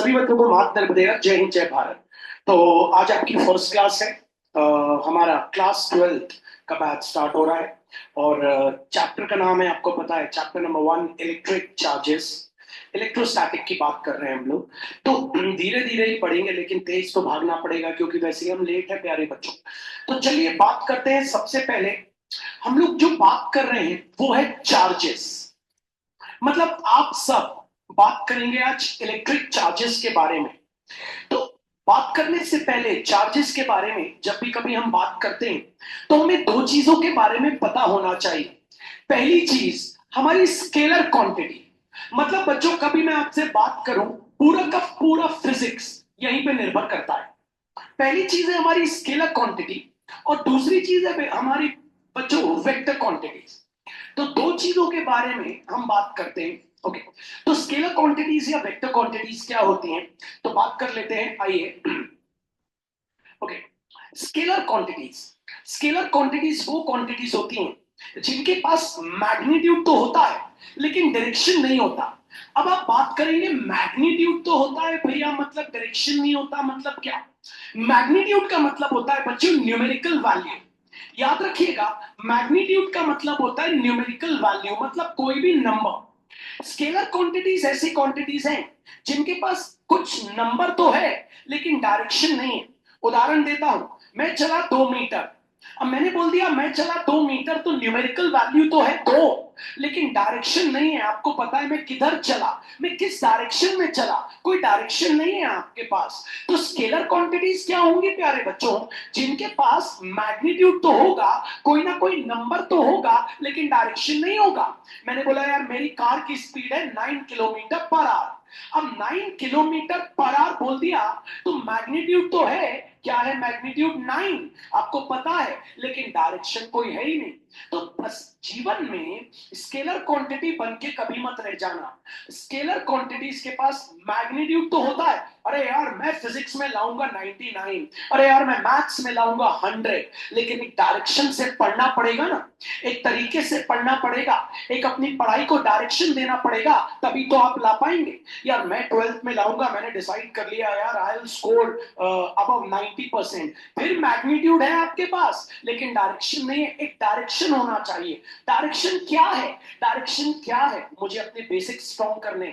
सभी बच्चों को मात नर्मदेगा, जय हिंद जय भारत। तो आज आपकी फर्स्ट क्लास है। हमारा क्लास 12th का बैच स्टार्ट हो रहा है और चैप्टर का नाम है, आपको पता है, chapter number 1 electric charges. Electrostatic की बात कर रहे हैं हम लोग। तो धीरे धीरे ही पढ़ेंगे, लेकिन तेज तो भागना पड़ेगा क्योंकि वैसे ही हम लेट है प्यारे बच्चों। तो चलिए बात करते हैं। सबसे पहले हम लोग जो बात कर रहे हैं वो है चार्जेस। मतलब आप सब बात करेंगे आज इलेक्ट्रिक चार्जेस के बारे में। तो बात करने से पहले चार्जेस के बारे में जब भी कभी हम बात करते हैं तो हमें दो चीजों के बारे में पता होना चाहिए। पहली चीज हमारी स्केलर क्वांटिटी। मतलब बच्चों, कभी मैं आपसे बात करूं, पूरा का पूरा फिजिक्स यहीं पे निर्भर करता है। पहली चीज है हमारी स्केलर क्वांटिटी और दूसरी चीज है हमारी बच्चों वेक्टर क्वांटिटीज। तो दो चीजों के बारे में हम बात करते हैं। ओके, तो स्केलर क्वांटिटीज या वेक्टर क्वांटिटीज क्या होती हैं, तो बात कर लेते हैं, आइए। Okay, scalar quantities. Scalar quantities वो क्वांटिटीज होती हैं जिनके पास मैग्नीट्यूड तो होता है लेकिन डायरेक्शन नहीं होता। अब आप बात करेंगे मैग्नीट्यूड तो होता है भैया, मतलब डायरेक्शन नहीं होता, मतलब क्या? मैग्नीट्यूड का मतलब होता है बच्चों न्यूमेरिकल वैल्यू। याद रखिएगा, मैग्नीट्यूड का मतलब होता है न्यूमेरिकल वैल्यू, मतलब कोई भी नंबर। स्केलर क्वांटिटीज ऐसी क्वांटिटीज हैं जिनके पास कुछ नंबर तो है लेकिन डायरेक्शन नहीं है। उदाहरण देता हूं, मैं चला 2 मीटर। अब मैंने बोल दिया मैं चला 2 मीटर, तो न्यूमेरिकल वैल्यू तो है 2 लेकिन डायरेक्शन नहीं है। आपको पता है मैं किधर चला, मैं किस डायरेक्शन में चला, कोई डायरेक्शन नहीं है आपके पास। तो स्केलर क्वांटिटीज क्या होंगी प्यारे बच्चों, जिनके पास मैग्नीट्यूड तो होगा, कोई ना कोई नंबर तो होगा लेकिन डायरेक्शन नहीं होगा। मैंने बोला यार मेरी कार की स्पीड है 9 किलोमीटर पर आवर। अब 9 किलोमीटर पर आवर बोल दिया तो मैग्नीट्यूड तो है, क्या है मैग्नीट्यूड 9, आपको पता है, लेकिन डायरेक्शन कोई है ही नहीं। तो बस जीवन में स्केलर क्वांटिटी बन के कभी मत रह जाना। स्केलर क्वांटिटीज के पास मैग्नीट्यूड तो होता है, अरे यार मैं फिजिक्स में लाऊंगा 99, अरे यार मैं मैथ्स में लाऊंगा 100, लेकिन एक डायरेक्शन से पढ़ना पड़ेगा ना, एक तरीके से पढ़ना पड़ेगा, एक अपनी पढ़ाई को डायरेक्शन देना पड़ेगा, तभी तो आप ला पाएंगे। यार मैं 12th में लाऊंगा, मैंने डिसाइड कर लिया यार आई विल स्कोर अबव 90%, फिर मैग्नीट्यूड है आपके पास लेकिन डायरेक्शन नहीं है। एक डायरेक्शन होना चाहिए। डायरेक्शन क्या है? डायरेक्शन क्या है? मुझे अपने बेसिक स्ट्रॉन्ग करने,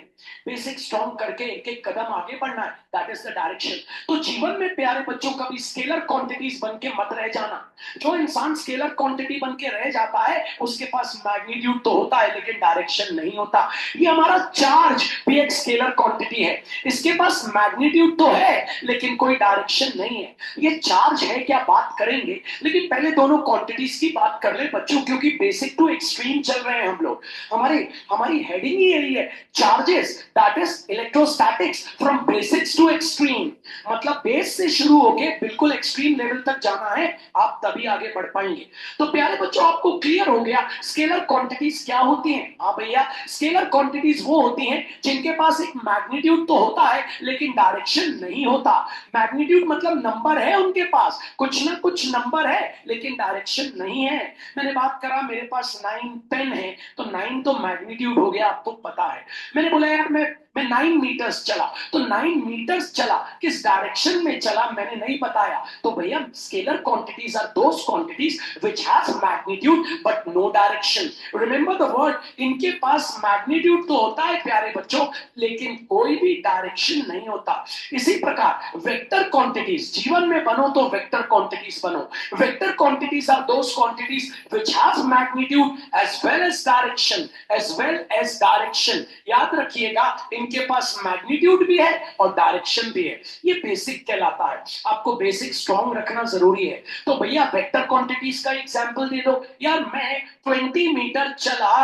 बेसिक स्ट्रॉन्ग करके एक एक कदम आगे बढ़ना है, दैट इज द डायरेक्शन। तो जीवन में प्यारे बच्चों कभी स्केलर क्वांटिटीज बन के मत रह जाना। जो इंसान स्केलर क्वांटिटी बन के रह जाता है उसके पास मैग्नीट्यूड तो होता है लेकिन डायरेक्शन नहीं होता। ये हमारा चार्ज भी एक स्केलर क्वांटिटी है, इसके पास मैग्नीट्यूड तो है लेकिन कोई डायरेक्शन नहीं है। ये चार्ज है क्या, बात करेंगे, लेकिन पहले दोनों क्वांटिटीज की बात कर ले बच्चों, क्योंकि बेसिक टू एक्सट्रीम चल रहे हैं हम लोग। हमारी हमारी हेडिंग ही यही है, charges that is electrostatics from basics to extreme. मतलब बेस से शुरू होके बिल्कुल एक्सट्रीम लेवल तक जाना है, आप तभी आगे बढ़ पाएंगे। तो प्यारे बच्चों आपको क्लियर हो गया स्केलर क्वांटिटीज क्या होती हैं? हाँ भैया, स्केलर क्वांटिटीज वो होती हैं जिनके पास एक मैग्नीट्यूड तो होता है लेकिन डायरेक्शन नहीं होता। मैग्नीट्यूड मतलब नंबर है उनके पास, कुछ ना कुछ नंबर है लेकिन डायरेक्शन नहीं है। मैंने बात करा मेरे पास 9 10 है, तो 9 तो मैग्नीट्यूड हो गया, आपको पता है। मैंने बोला यार मैं 9 मीटर्स चला, तो 9 मीटर्स चला, किस डायरेक्शन में चला मैंने नहीं बताया। तो भैया scalar quantities are those quantities which has magnitude but no direction. Remember the word, इनके पास मैग्नीट्यूड तो होता है प्यारे बच्चों लेकिन कोई भी डायरेक्शन नहीं होता। इसी प्रकार वेक्टर क्वांटिटीज, जीवन में बनो तो वेक्टर क्वांटिटीज बनो। Vector quantities are those quantities which has magnitude as well as direction, as well as direction. याद रखिएगा इनके पास मैग्नीट्यूड भी है और डायरेक्शन भी है। ये बेसिक कहलाता है, आपको बेसिक स्ट्रॉन्ग रखना जरूरी है। तो भैया वेक्टर क्वांटिटीज का एग्जांपल दे दो। यार मैं 20 मीटर चला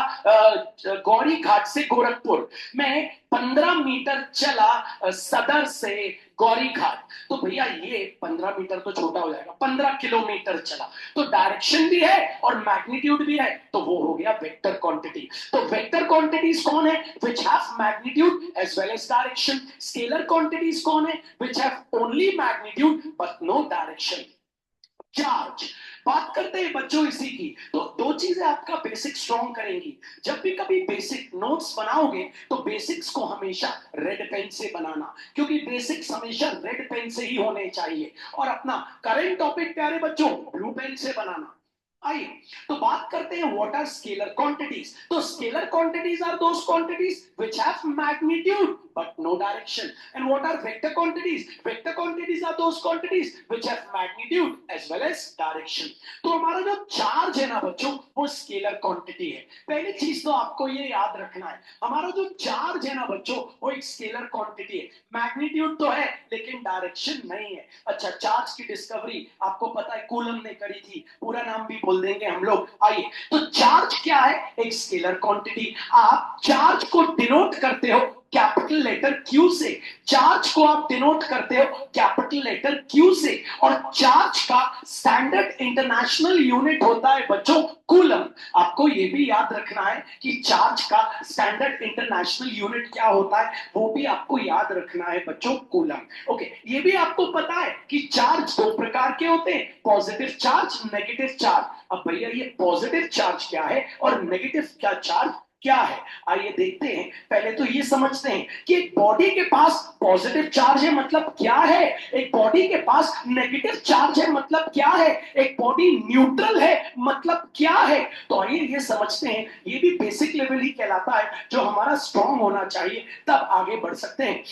गौरी घाट से गोरखपुर, मैं 15 मीटर चला सदर से गौरी घाट, तो भैया ये 15 मीटर तो छोटा हो जाएगा, 15 किलोमीटर चला, तो डायरेक्शन भी है और मैग्नीट्यूड भी है, तो वो हो गया वेक्टर क्वांटिटी। तो वेक्टर क्वांटिटीज कौन है? Which have magnitude as well as direction. Scalar quantities कौन है? Which have only magnitude but no direction. Charge, बात करते हैं बच्चों इसी की। तो दो चीजें आपका बेसिक स्ट्रॉन्ग करेंगी। जब भी कभी बेसिक नोट्स बनाओगे तो बेसिक्स को हमेशा रेड पेन से बनाना, क्योंकि बेसिक्स हमेशा रेड पेन से ही होने चाहिए, और अपना करंट टॉपिक प्यारे बच्चों ब्लू पेन से बनाना। आइए तो बात करते हैं व्हाट आर स्केलर क्वांटिटीज। तो scalar quantities are those quantities which have magnitude but no direction. And what are vector quantities? Vector quantities are those quantities which have magnitude as well as direction. तो हमारा जो charge है ना बच्चों, वो scalar quantity है। पहली चीज तो आपको ये याद रखना है, हमारा जो चार्ज है ना बच्चों, वो एक स्केलर क्वांटिटी है। मैग्नीट्यूड तो है लेकिन डायरेक्शन नहीं है। अच्छा, चार्ज की डिस्कवरी आपको पता है कूलम ने करी थी, पूरा नाम भी बोल देंगे हम लोग। आइए, तो चार्ज क्या है? एक स्केलर क्वांटिटी। आप चार्ज को डिनोट करते हो कैपिटल लेटर क्यू से। चार्ज को आप डिनोट करते हो कैपिटल लेटर क्यू से, और चार्ज का स्टैंडर्ड इंटरनेशनल यूनिट होता है बच्चों कूलम। आपको यह भी याद रखना है कि चार्ज का स्टैंडर्ड इंटरनेशनल यूनिट क्या होता है, वो भी आपको याद रखना है बच्चों, कूलम। ओके, ये भी आपको पता है कि चार्ज दो प्रकार के होते हैं, पॉजिटिव चार्ज, नेगेटिव चार्ज। अब भैया ये पॉजिटिव चार्ज क्या है और नेगेटिव क्या चार्ज क्या है, आइए देखते हैं। पहले तो ये समझते हैं कि एक बॉडी के पास पॉजिटिव चार्ज है मतलब क्या है, एक बॉडी के पास नेगेटिव चार्ज है मतलब क्या है, एक बॉडी न्यूट्रल है मतलब क्या है। तो आइए ये समझते हैं, ये भी बेसिक लेवल ही कहलाता है जो हमारा स्ट्रॉन्ग होना चाहिए, तब आगे बढ़ सकते हैं।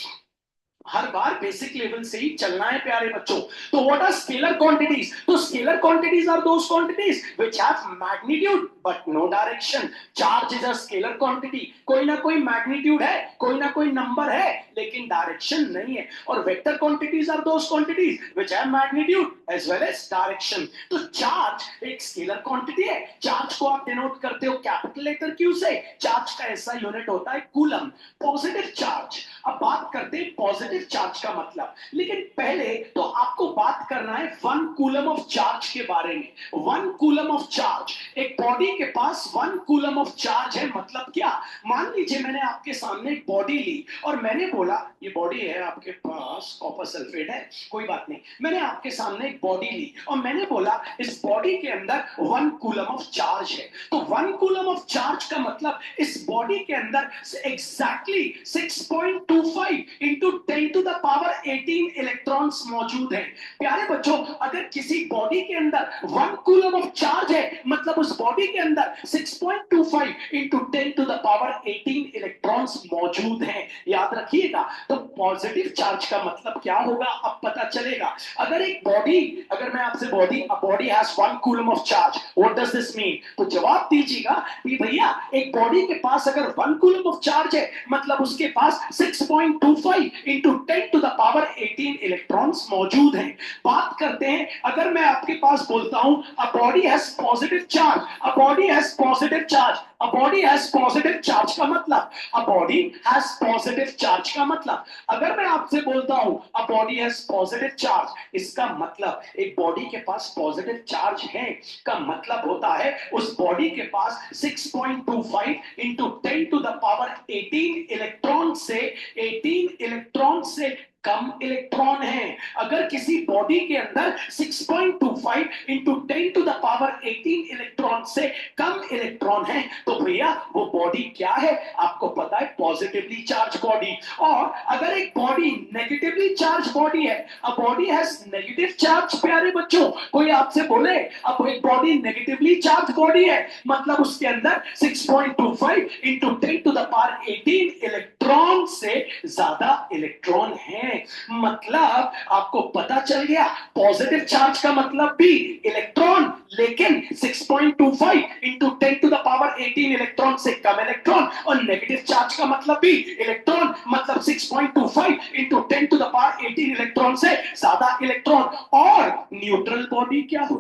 हर बार बेसिक लेवल से ही चलना है प्यारे बच्चों। तो व्हाट आर स्केलर क्वांटिटीज? तो scalar quantities are those quantities which have magnitude but no direction. Charge is a scalar quantity, कोई ना कोई मैग्नीट्यूड है, कोई ना कोई नंबर है, लेकिन डायरेक्शन नहीं है। और vector quantities are those quantities which have magnitude as well as direction. तो चार्ज एक स्केलर क्वांटिटी है, चार्ज को आप डिनोट करते हो कैपिटल लेटर क्यू से। चार्ज का ऐसा यूनिट होता है कूलम। पॉजिटिव चार्ज, अब बात करते हैं पॉजिटिव चार्ज का मतलब, लेकिन पहले तो आपको बात करना है 1 कूलम ऑफ चार्ज के बारे में। 1 कूलम ऑफ चार्ज, एक बॉडी के पास 1 कूलम ऑफ चार्ज है मतलब क्या? मान लीजिए मैंने आपके सामने एक बॉडी ली और मैंने बोला ये बॉडी है आपके पास कॉपर सल्फेट है, कोई बात नहीं, मैंने आपके सामने एक बॉडी ली और मैंने बोला इस बॉडी के अंदर 1 कूलम ऑफ चार्ज है। तो 1 कूलम ऑफ चार्ज का मतलब इस बॉडी के अंदर exactly 6.25 into 10 to the power 18 electrons मौजूद है। प्यारे बच्चों, अगर किसी बॉडी के अंदर 1 कूलम ऑफ चार्ज है मतलब उस बॉडी के अंदर 6.25 into 10 to the power 18 electrons मौजूद हैं। याद रखिएगा। तो पॉजिटिव चार्ज का मतलब क्या होगा अब पता चलेगा। अगर एक बॉडी, अगर मैं आपसे body has 1 coulomb of charge, what does this mean? तो जवाब दीजिएगा कि भैया एक बॉडी के पास अगर 1 कूलम ऑफ चार्ज है मतलब उसके पास 6.25 into 10 to the power 18 electrons मौजूद हैं। बात करते हैं, अगर मैं आपके पास बोलता हूं अ body has positive charge, a body has positive charge, a body has positive charge का मतलब, अ बॉडी हैज पॉजिटिव चार्ज का मतलब, अगर मैं आपसे बोलता हूं अ बॉडी हैज पॉजिटिव चार्ज, इसका मतलब एक बॉडी के पास पॉजिटिव चार्ज है का मतलब होता है उस बॉडी के पास 6.25 into 10 to the power 18 electron से 18 इलेक्ट्रॉन से कम इलेक्ट्रॉन है। अगर किसी बॉडी के अंदर 6.25 into 10 to the power 18 electron से कम इलेक्ट्रॉन है तो भैया वो बॉडी क्या है? आपको पता है पॉजिटिवली चार्ज बॉडी। और अगर एक बॉडी नेगेटिवली चार्ज बॉडी है, अ बॉडी हैज नेगेटिव चार्ज, प्यारे बच्चों कोई आपसे बोले अब एक बॉडी नेगेटिवली चार्ज बॉडी है मतलब उसके अंदर 6.25 into 10 to the power 18 electron से ज्यादा इलेक्ट्रॉन है। मतलब आपको पता चल गया पॉजिटिव चार्ज का मतलब भी इलेक्ट्रॉन, लेकिन 6.25 into 10 to the power 18 electron से कम इलेक्ट्रॉन, और नेगेटिव चार्ज का मतलब भी इलेक्ट्रॉन, मतलब 6.25 into 10 to the power 18 electron से ज्यादा इलेक्ट्रॉन। और न्यूट्रल बॉडी क्या हो?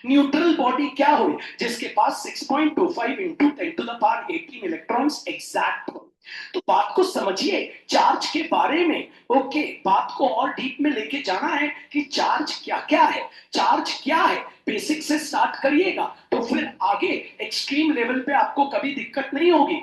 न्यूट्रल बॉडी क्या हो? जिसके पास 6.25 into 10 to the power 18 electrons exact हो। तो बात को समझिए चार्ज के बारे में। ओके, बात को और डीप में लेके जाना है कि चार्ज क्या क्या है, चार्ज क्या है, बेसिक से स्टार्ट करिएगा तो फिर आगे एक्सट्रीम लेवल पे आपको कभी दिक्कत नहीं होगी।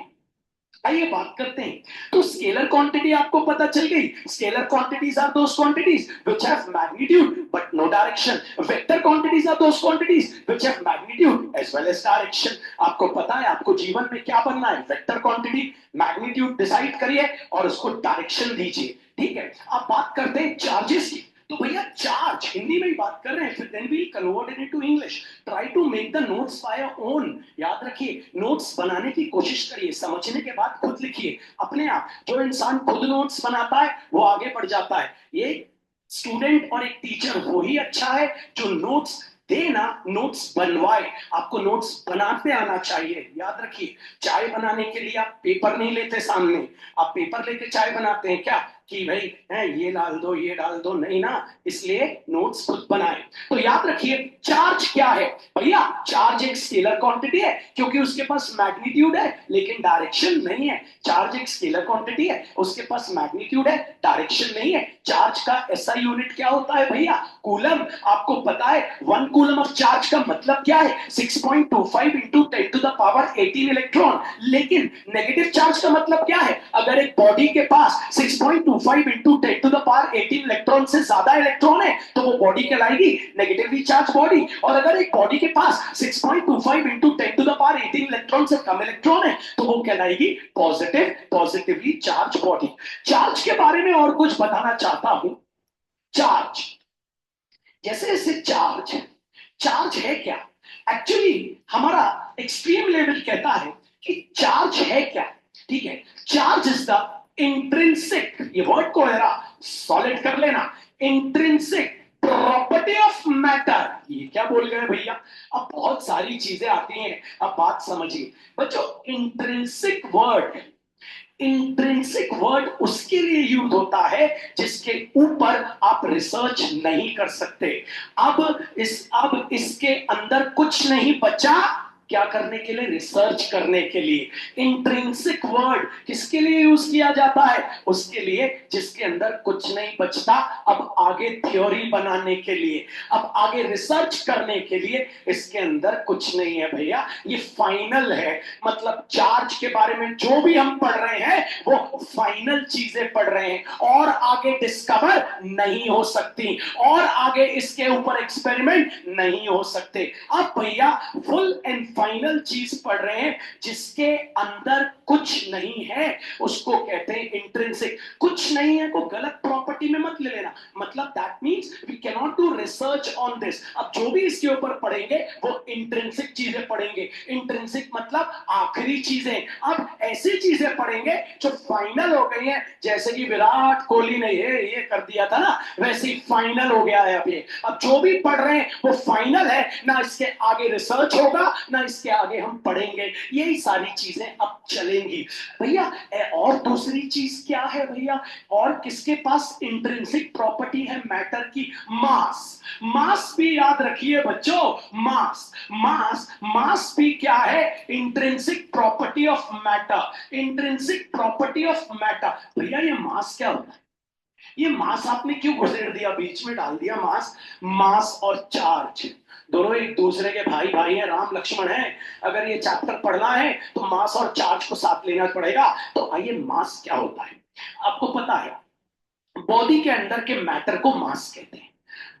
आइए बात करते हैं। तो स्केलर क्वांटिटी आपको पता चल गई। Scalar quantities are those quantities which have magnitude but no direction. Vector quantities are those quantities which have magnitude as well as direction. आपको पता है आपको जीवन में क्या बनना है? वेक्टर क्वांटिटी, मैग्नीट्यूड डिसाइड करिए और उसको डायरेक्शन दीजिए। ठीक है, अब बात करते हैं चार्जेस की। तो भैया चार्ज हिंदी में ही बात कर रहे हैं, फिर then we convert it to English. Try to make the notes by your own. याद रखिए, नोट्स बनाने की कोशिश करिए, समझने के बाद खुद लिखिए अपने आप। जो इंसान खुद नोट्स बनाता है वो आगे बढ़ जाता है। ये स्टूडेंट और एक टीचर वो ही अच्छा है जो नोट्स देना, नोट्स बनवाए। आपको नोट्स बनाते आना चाहिए। याद रखिए, चाय बनाने के लिए आप पेपर नहीं लेते सामने। आप पेपर लेके चाय बनाते हैं क्या कि भाई है ये डाल दो ये डाल दो? नहीं ना, इसलिए नोट्स खुद बनाए। तो याद रखिए, चार्ज क्या है भैया? चार्ज एक स्केलर क्वांटिटी है क्योंकि उसके पास मैग्नीट्यूड है लेकिन डायरेक्शन नहीं है। चार्ज एक स्केलर क्वांटिटी है, उसके पास मैग्नीट्यूड है, डायरेक्शन नहीं है। चार्ज का एसआई यूनिट क्या होता है भैया? कूलम। आपको पता है 1 कूलम ऑफ चार्ज का मतलब क्या है? 6.25 into 10 to the power 18 electron. लेकिन नेगेटिव चार्ज का मतलब क्या है? अगर एक बॉडी के पास 6.25 into 10 to the power 18 electron से ज्यादा इलेक्ट्रॉन है तो वो बॉडी कहलाएगी नेगेटिवली चार्ज बॉडी। और अगर एक बॉडी के पास 6.25 into 10 to the power 18 electron से कम इलेक्ट्रॉन है तो वो कहलाएगी पॉजिटिवली चार्ज बॉडी। चार्ज के बारे में और कुछ बताना चाहता हूं। चार्ज, जैसे जैसे चार्ज, चार्ज है क्या? एक्चुअली हमारा एक्सट्रीम लेवल कहता है कि चार्ज है क्या। ठीक है, चार्ज इज द इंट्रिंसिक, ये वर्ड को जरा सॉलिड कर लेना, इंट्रिंसिक प्रॉपर्टी ऑफ मैटर। ये क्या बोल गए भैया? अब बहुत सारी चीजें आती हैं, अब बात समझिए बच्चों। इंट्रिंसिक वर्ड, इंट्रिंसिक वर्ड उसके लिए यूज होता है जिसके ऊपर आप रिसर्च नहीं कर सकते। अब इसके अंदर कुछ नहीं बचा क्या करने के लिए? रिसर्च करने के लिए। इंट्रिंसिक वर्ड किसके लिए यूज किया जाता है? उसके लिए जिसके अंदर कुछ नहीं बचता, अब आगे थ्योरी बनाने के लिए, अब आगे रिसर्च करने के लिए इसके अंदर कुछ नहीं है भैया, ये फाइनल है। मतलब चार्ज के बारे में जो भी हम पढ़ रहे हैं वो फाइनल चीजें पढ़ रहे हैं और आगे डिस्कवर नहीं हो सकती और आगे इसके ऊपर एक्सपेरिमेंट नहीं हो सकते। अब भैया फुल एंड फाइनल चीज पढ़ रहे हैं जिसके अंदर कुछ नहीं है, उसको कहते हैं इंट्रिंसिक। कुछ नहीं है को गलत प्रॉपर्टी में मत ले लेना, मतलब that means we cannot do research on this. अब जो भी इसके ऊपर पढ़ेंगे वो इंट्रिंसिक चीजें पढ़ेंगे। इंट्रिंसिक मतलब आखिरी चीजें। अब ऐसी चीजें पढ़ेंगे जो फाइनल हो गई हैं, जैसे कि विराट कोहली ने ये कर दिया था ना, वैसे ही फाइनल हो गया है। अभी अब जो भी पढ़ रहे हैं वो फाइनल है, ना इसके आगे रिसर्च होगा ना इसके आगे हम पढ़ेंगे। यही सारी चीजें अब चलेंगी भैया। और दूसरी चीज क्या है भैया? और किसके पास इंट्रिंसिक प्रॉपर्टी है मैटर की? मास। मास भी याद रखिए बच्चों, मास, मास भी क्या है? Intrinsic property of matter. Intrinsic property of matter. भैया ये मास क्या होता है? ये मास आपने क्यों घुसेड़ दिया, बीच में डाल दिया मास? मास और चार्ज दोनों एक दूसरे के भाई भाई हैं, राम लक्ष्मण हैं। अगर ये चैप्टर पढ़ना है तो मास और चार्ज को साथ लेना पड़ेगा। तो आइए, मास क्या होता है? आपको पता है बॉडी के अंदर के मैटर को मास कहते हैं।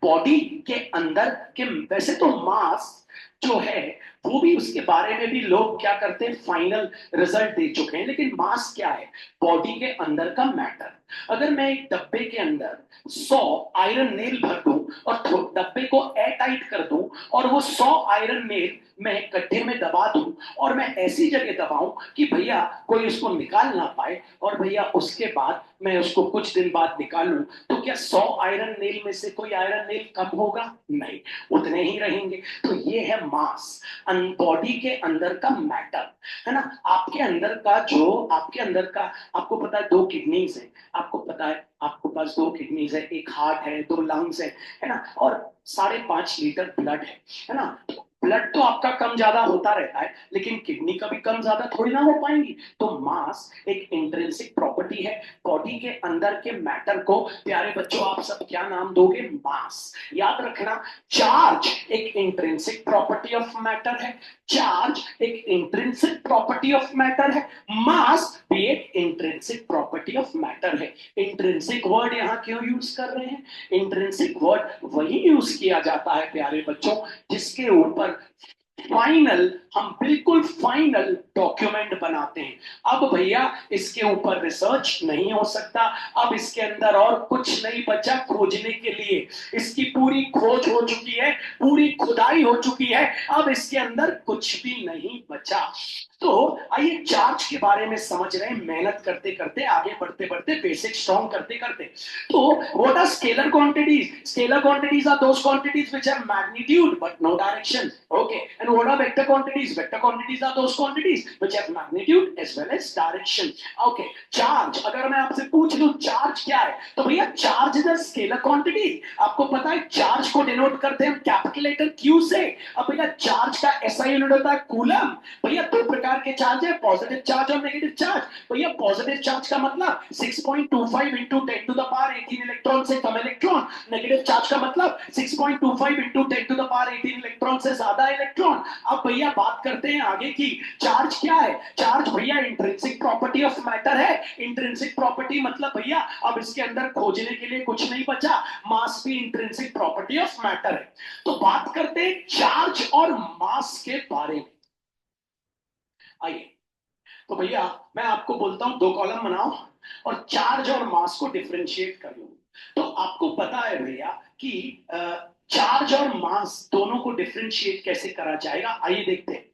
बॉडी के अंदर के, वैसे तो मास जो है वो भी, उसके बारे में भी लोग क्या करते हैं, फाइनल रिजल्ट दे चुके हैं। लेकिन मास क्या है? बॉडी के अंदर का मैटर। अगर मैं एक डब्बे के अंदर 100 आयरन नेल भर दूं और डब्बे को एयर टाइट कर दूं और वो 100 आयरन नेल मैं गड्ढे में दबा दूं और मैं ऐसी जगह दबाऊं कि भैया कोई उसको निकाल ना पाए, और भैया उसके बाद मैं उसको कुछ दिन बाद निकालूं, तो क्या 100 आयरन नेल में से कोई आयरन नेल कम होगा? नहीं, उतने ही रहेंगे। तो ये है मास, बॉडी के अंदर का मैटर, है ना। आपके अंदर का जो, आपके अंदर का, आपको पता है 2 किडनीज है, आपको पता है आपको पास 2 किडनीज है, एक हार्ट है, 2 लंग्स है ना, और 5.5 लीटर ब्लड है ना। ब्लड तो आपका कम ज्यादा होता रहता है, लेकिन किडनी कभी कम ज्यादा थोड़ी ना हो पाएंगी। तो मास एक इंट्रिंसिक प्रॉपर्टी है बॉडी के अंदर के मैटर को। प्यारे बच्चों, आप सब क्या नाम दोगे? मास। याद रखना, चार्ज एक इंट्रिंसिक प्रॉपर्टी ऑफ मैटर है, चार्ज एक इंट्रिंसिक प्रॉपर्टी ऑफ मैटर है, मास भी एक इंट्रिंसिक प्रॉपर्टी ऑफ मैटर है। इंट्रिंसिक वर्ड यहां क्यों यूज कर रहे हैं? इंट्रिंसिक वर्ड वही यूज किया जाता है प्यारे बच्चों जिसके ऊपर फाइनल, हम बिल्कुल फाइनल डॉक्यूमेंट बनाते हैं। अब भैया इसके ऊपर रिसर्च नहीं हो सकता, अब इसके अंदर और कुछ नहीं बचा खोजने के लिए। इसकी पूरी खोज हो चुकी है, पूरी खुदाई हो चुकी है, अब इसके अंदर कुछ भी नहीं बचा। तो आइए चार्ज के बारे में समझ रहे हैं, मेहनत करते करते, आगे बढ़ते बढ़ते, बेसिक स्ट्रॉन्ग करते करते। तो what are scalar quantities? Scalar quantities are those quantities which have magnitude but no direction. Okay, and what are vector quantities? Vector quantities are those quantities which have magnitude as well as direction. Okay, charge, अगर मैं आपसे पूछ लूं charge क्या है, तो भैया charge is a scalar quantity. आपको पता है चार्ज को डिनोट करते हैं हम कैपिटल लेटर क्यू से। अब भैया चार्ज का ऐसा यूनिट होता है कूलम। भैया दो प्रकार के चार्ज है, पॉजिटिव चार्ज और नेगेटिव चार्ज। भैया पॉजिटिव चार्ज का मतलब 6.25 into 10 to the power 18 electron से कम इलेक्ट्रॉन। नेगेटिव चार्ज का मतलब 6.25 into 10 to the power 18 electron से ज्यादा इलेक्ट्रॉन। अब भैया बात करते हैं आगे की, चार्ज क्या है? चार्ज भैया इंट्रिंसिक प्रॉपर्टी ऑफ मैटर है। इंट्रिंसिक प्रॉपर्टी मतलब भैया अब इसके अंदर खोजने के लिए कुछ नहीं बचा, मास भी इंट्रिंसिक प्रॉपर्टी ऑफ मैटर है। तो बात करते हैं चार्ज और मास के बारे में। आइए, तो भैया मैं आपको बोलता हूं दो कॉलम बनाओ और चार्ज और मास को डिफरेंशिएट कर लो। तो आपको पता है भैया कि चार्ज और मास दोनों को डिफरेंशिएट कैसे करा जाएगा, आइए देखते हैं।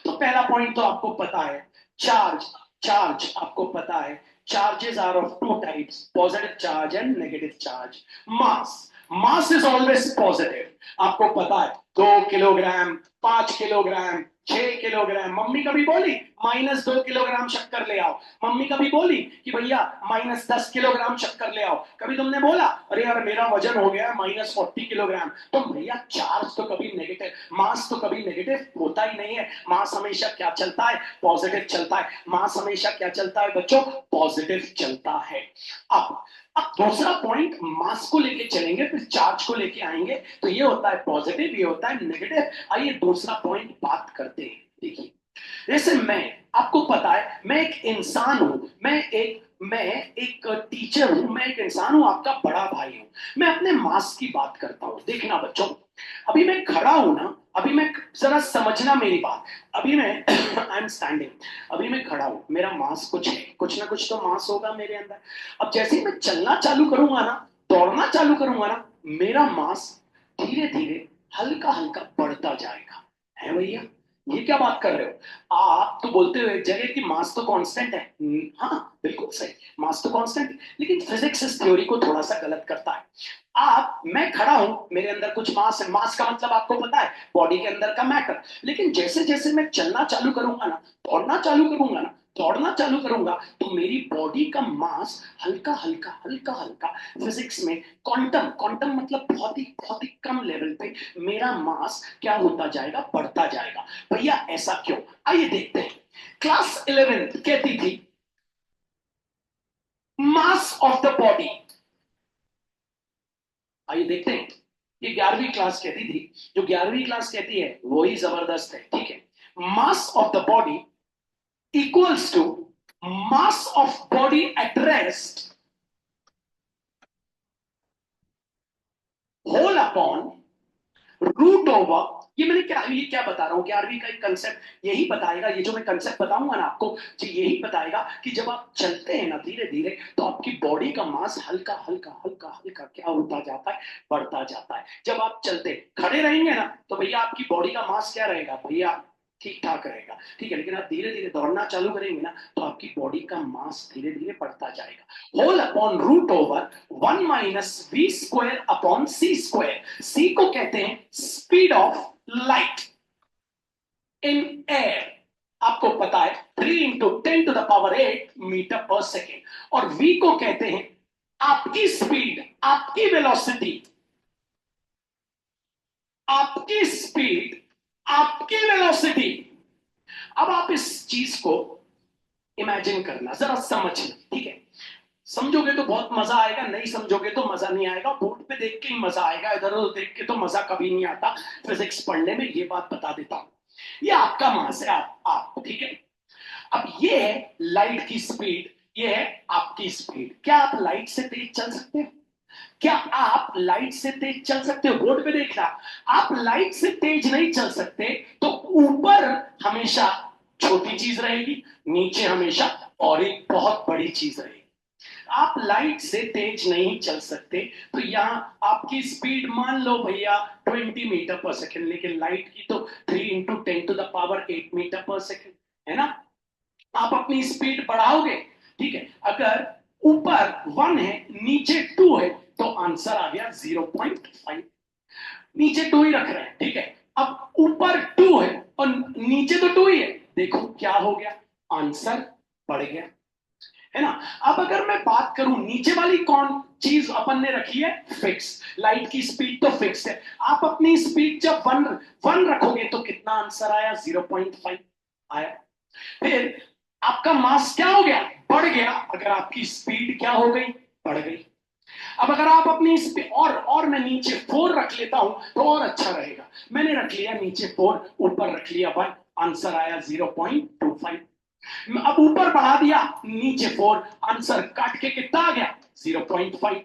तो पहला पॉइंट तो आपको पता है, चार्ज, चार्ज आपको पता है charges are of two types, positive charge and negative charge. Mass, mass is always positive. आपको पता है 2 किलोग्राम, 5 किलोग्राम, 6 किलोग्राम। मम्मी कभी बोली -2 किलोग्राम शक्कर ले आओ? मम्मी कभी बोली कि भैया -10 किलोग्राम शक्कर ले आओ? कभी तुमने बोला अरे यार मेरा वजन हो गया -40 किलोग्राम? तो भैया चार्ज तो कभी नेगेटिव, मास तो कभी नेगेटिव होता ही नहीं है। मास हमेशा क्या चलता है? पॉजिटिव चलता है। मास हमेशा क्या चलता है बच्चों? पॉजिटिव चलता है। अब दूसरा पॉइंट, मास को लेके चलेंगे फिर चार्ज को लेके आएंगे। तो ये होता है पॉजिटिव, ये होता है नेगेटिव। आइए दूसरा पॉइंट बात करते हैं। देखिए, जैसे मैं, आपको पता है मैं एक इंसान हूं, मैं एक टीचर हूं, मैं एक इंसान हूं, आपका बड़ा भाई हूं। मैं अपने मास की बात करता हूं। देखना बच्चों, अभी मैं खड़ा हूं ना, अभी मैं, जरा समझना मेरी बात। अभी मैं आई एम स्टैंडिंग, अभी मैं खड़ा हूं, मेरा मास कुछ है, कुछ ना कुछ तो मास होगा मेरे अंदर। अब जैसे ही मैं चलना चालू करूंगा ना, दौड़ना चालू करूंगा ना, मेरा मास धीरे धीरे हल्का हल्का बढ़ता जाएगा। है भैया? ये क्या बात कर रहे हो आप? तो बोलते हो एक जगह कि मास तो कांस्टेंट है। हाँ बिल्कुल सही, मास तो कांस्टेंट है, लेकिन फिजिक्स इस थ्योरी को थोड़ा सा गलत करता है। आप, मैं खड़ा हूं, मेरे अंदर कुछ मास है। मास का मतलब आपको पता है बॉडी के अंदर का मैटर। लेकिन जैसे जैसे मैं चलना चालू करूंगा ना, दौड़ना चालू करूंगा ना, दौड़ना चालू करूंगा, तो मेरी बॉडी का मास हल्का हल्का हल्का हल्का, फिजिक्स में क्वांटम, क्वांटम मतलब बहुत ही कम लेवल पे मेरा मास क्या होता जाएगा? बढ़ता जाएगा। भैया ऐसा क्यों? आइए देखते हैं। क्लास 11 कहती थी मास ऑफ द बॉडी, आइए देखते हैं। ये 11वीं क्लास कहती थी, जो 11वीं क्लास कहती है वही जबरदस्त है, ठीक है। Mass of the body equals to mass of body at rest whole upon root over, ये मैंने क्या, ये क्या बता रहा हूं? 11वीं का एक कंसेप्ट यही बताएगा, ये जो मैं कंसेप्ट बताऊंगा ना आपको, जी यही बताएगा कि जब आप चलते हैं ना धीरे धीरे, तो आपकी बॉडी का मास हल्का हल्का हल्का हल्का क्या होता जाता है? बढ़ता जाता है। जब आप चलते खड़े रहेंगे ना, तो भैया आपकी बॉडी का मास क्या रहेगा? भैया ठीक ठाक रहेगा, ठीक है। लेकिन आप धीरे धीरे दौड़ना चालू करेंगे ना, तो आपकी बॉडी का मास धीरे धीरे बढ़ता जाएगा। Whole upon root over 1 - v² upon c²। c को कहते हैं speed of light in air. आपको पता है 3 इंटू 10⁸ मीटर पर सेकेंड। और v को कहते हैं आपकी स्पीड, आपकी वेलोसिटी, आपकी स्पीड आपकी वेलोसिटी। अब आप इस चीज को इमेजिन करना, जरा समझना, ठीक है? समझोगे तो बहुत मजा आएगा, नहीं समझोगे तो मजा नहीं आएगा। बोर्ड पे देख के ही मजा आएगा, इधर उधर देख के तो मजा कभी नहीं आता फिजिक्स पढ़ने में, ये बात बता देता हूं। ये आपका मास है, आप ठीक है। अब ये है लाइट की स्पीड, ये है आपकी स्पीड। क्या आप लाइट से तेज चल सकते हो? क्या आप लाइट से तेज चल सकते हो? बोर्ड पे देखना, आप लाइट से तेज नहीं चल सकते, तो ऊपर हमेशा छोटी चीज रहेगी, नीचे हमेशा और एक बहुत बड़ी चीज रहेगी। आप लाइट से तेज नहीं चल सकते, तो यहां आपकी स्पीड मान लो भैया 20 मीटर पर सेकेंड, लेकिन लाइट की तो 3 × 10⁸ मीटर पर सेकेंड है ना। आप अपनी स्पीड बढ़ाओगे, ठीक है? अगर ऊपर 1 है, नीचे 2 है, तो आंसर आ गया 0.5। नीचे 2 ही रख रहे हैं, ठीक है? अब ऊपर 2 है और नीचे तो 2 ही है, देखो क्या हो गया, आंसर बढ़ गया, है ना। अब अगर मैं बात करूं नीचे वाली कौन चीज अपन ने रखी है, फिक्स। लाइट की स्पीड तो फिक्स है। आप अपनी स्पीड जब 1 रखोगे तो कितना आंसर आया, 0.5 आया। फिर आपका मास क्या हो गया, बढ़ गया, अगर आपकी स्पीड क्या हो गई, बढ़ गई। अब अगर आप अपनी स्पीड और मैं नीचे 4 रख लेता हूं तो और अच्छा रहेगा। मैंने रख लिया नीचे 4, ऊपर रख लिया 1, आंसर आया 0.25। अब ऊपर बढ़ा दिया, नीचे 4, आंसर काट के कितना आ गया, 0.5।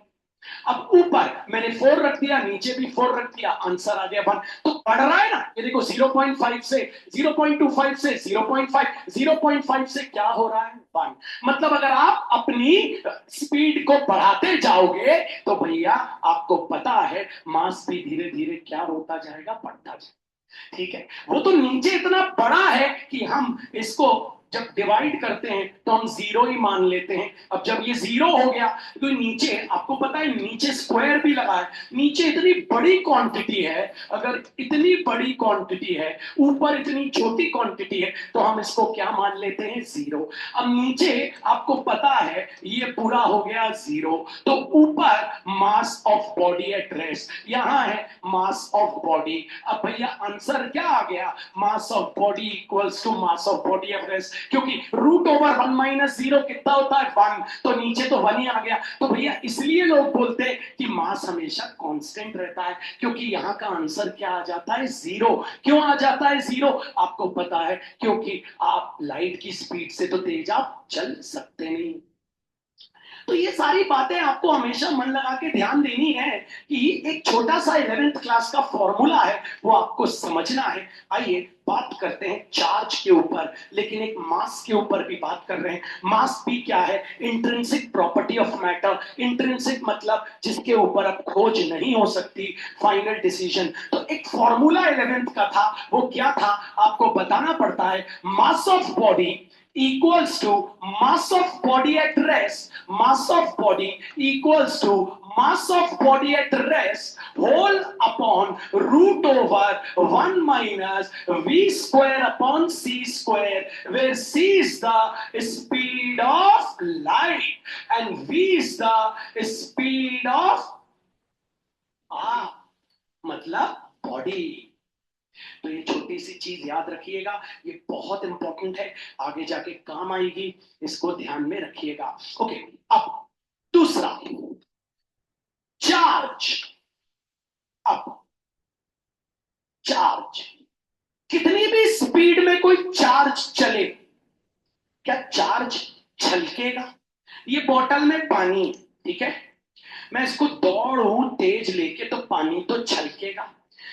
अब ऊपर मैंने 4 रख दिया, नीचे भी 4 रख दिया, आंसर आ गया 1। तो बढ़ रहा है ना, ये देखो 0.5 से 0.25 से 0.5, 0.5 से क्या हो रहा है, 1। मतलब अगर आप अपनी स्पीड को बढ़ाते जाओगे तो भैया आपको पता है मास भी धीरे धीरे क्या होता जाएगा, बढ़ता जाएगा, ठीक है? वो तो नीचे इतना बड़ा है कि हम इसको जब डिवाइड करते हैं तो हम 0 ही मान लेते हैं। अब जब ये 0 हो गया तो नीचे आपको पता है नीचे स्क्वायर भी लगा है, नीचे इतनी बड़ी क्वांटिटी है, अगर इतनी बड़ी क्वांटिटी है, ऊपर इतनी छोटी क्वांटिटी है, तो हम इसको क्या मान लेते हैं, 0। अब नीचे आपको पता है ये पूरा हो गया 0, तो ऊपर मास ऑफ बॉडी एट रेस्ट, यहां है मास ऑफ बॉडी। अब भैया आंसर क्या आ गया, mass of body equals to mass of body at rest, क्योंकि √1 - 0 कितना होता है, 1, तो नीचे तो 1 ही आ गया। तो भैया इसलिए लोग बोलते हैं कि मास हमेशा कांस्टेंट रहता है, क्योंकि यहां का आंसर क्या आ जाता है, 0। क्यों आ जाता है 0, आपको पता है, क्योंकि आप लाइट की स्पीड से तो तेज आप चल सकते नहीं। तो ये सारी बातें आपको हमेशा मन लगा के ध्यान देनी है कि एक छोटा सा 11th क्लास का फॉर्मूला है, वो आपको समझना है। आइए बात करते हैं चार्ज के ऊपर, लेकिन एक मास के ऊपर भी बात कर रहे हैं। मास भी क्या है, intrinsic property of matter. Intrinsic मतलब जिसके ऊपर अब खोज नहीं हो सकती, फाइनल डिसीजन। तो एक फॉर्मूला 11th का था, वो क्या था आपको बताना पड़ता है, mass of body equals to mass of body at rest, mass of body equals to mass of body at rest whole upon √1 minus v square upon c square, where c is the speed of light and v is the speed of मतलब body. तो ये छोटी सी चीज याद रखिएगा, ये बहुत important है, आगे जाके काम आएगी, इसको ध्यान में रखिएगा। ओके, अब दूसरा, चार्ज। अब चार्ज, कितनी भी स्पीड में कोई चार्ज चले, क्या चार्ज छलकेगा? ये बोतल में पानी है, ठीक है, मैं इसको दौड़ूं तेज लेके तो पानी तो छलकेगा,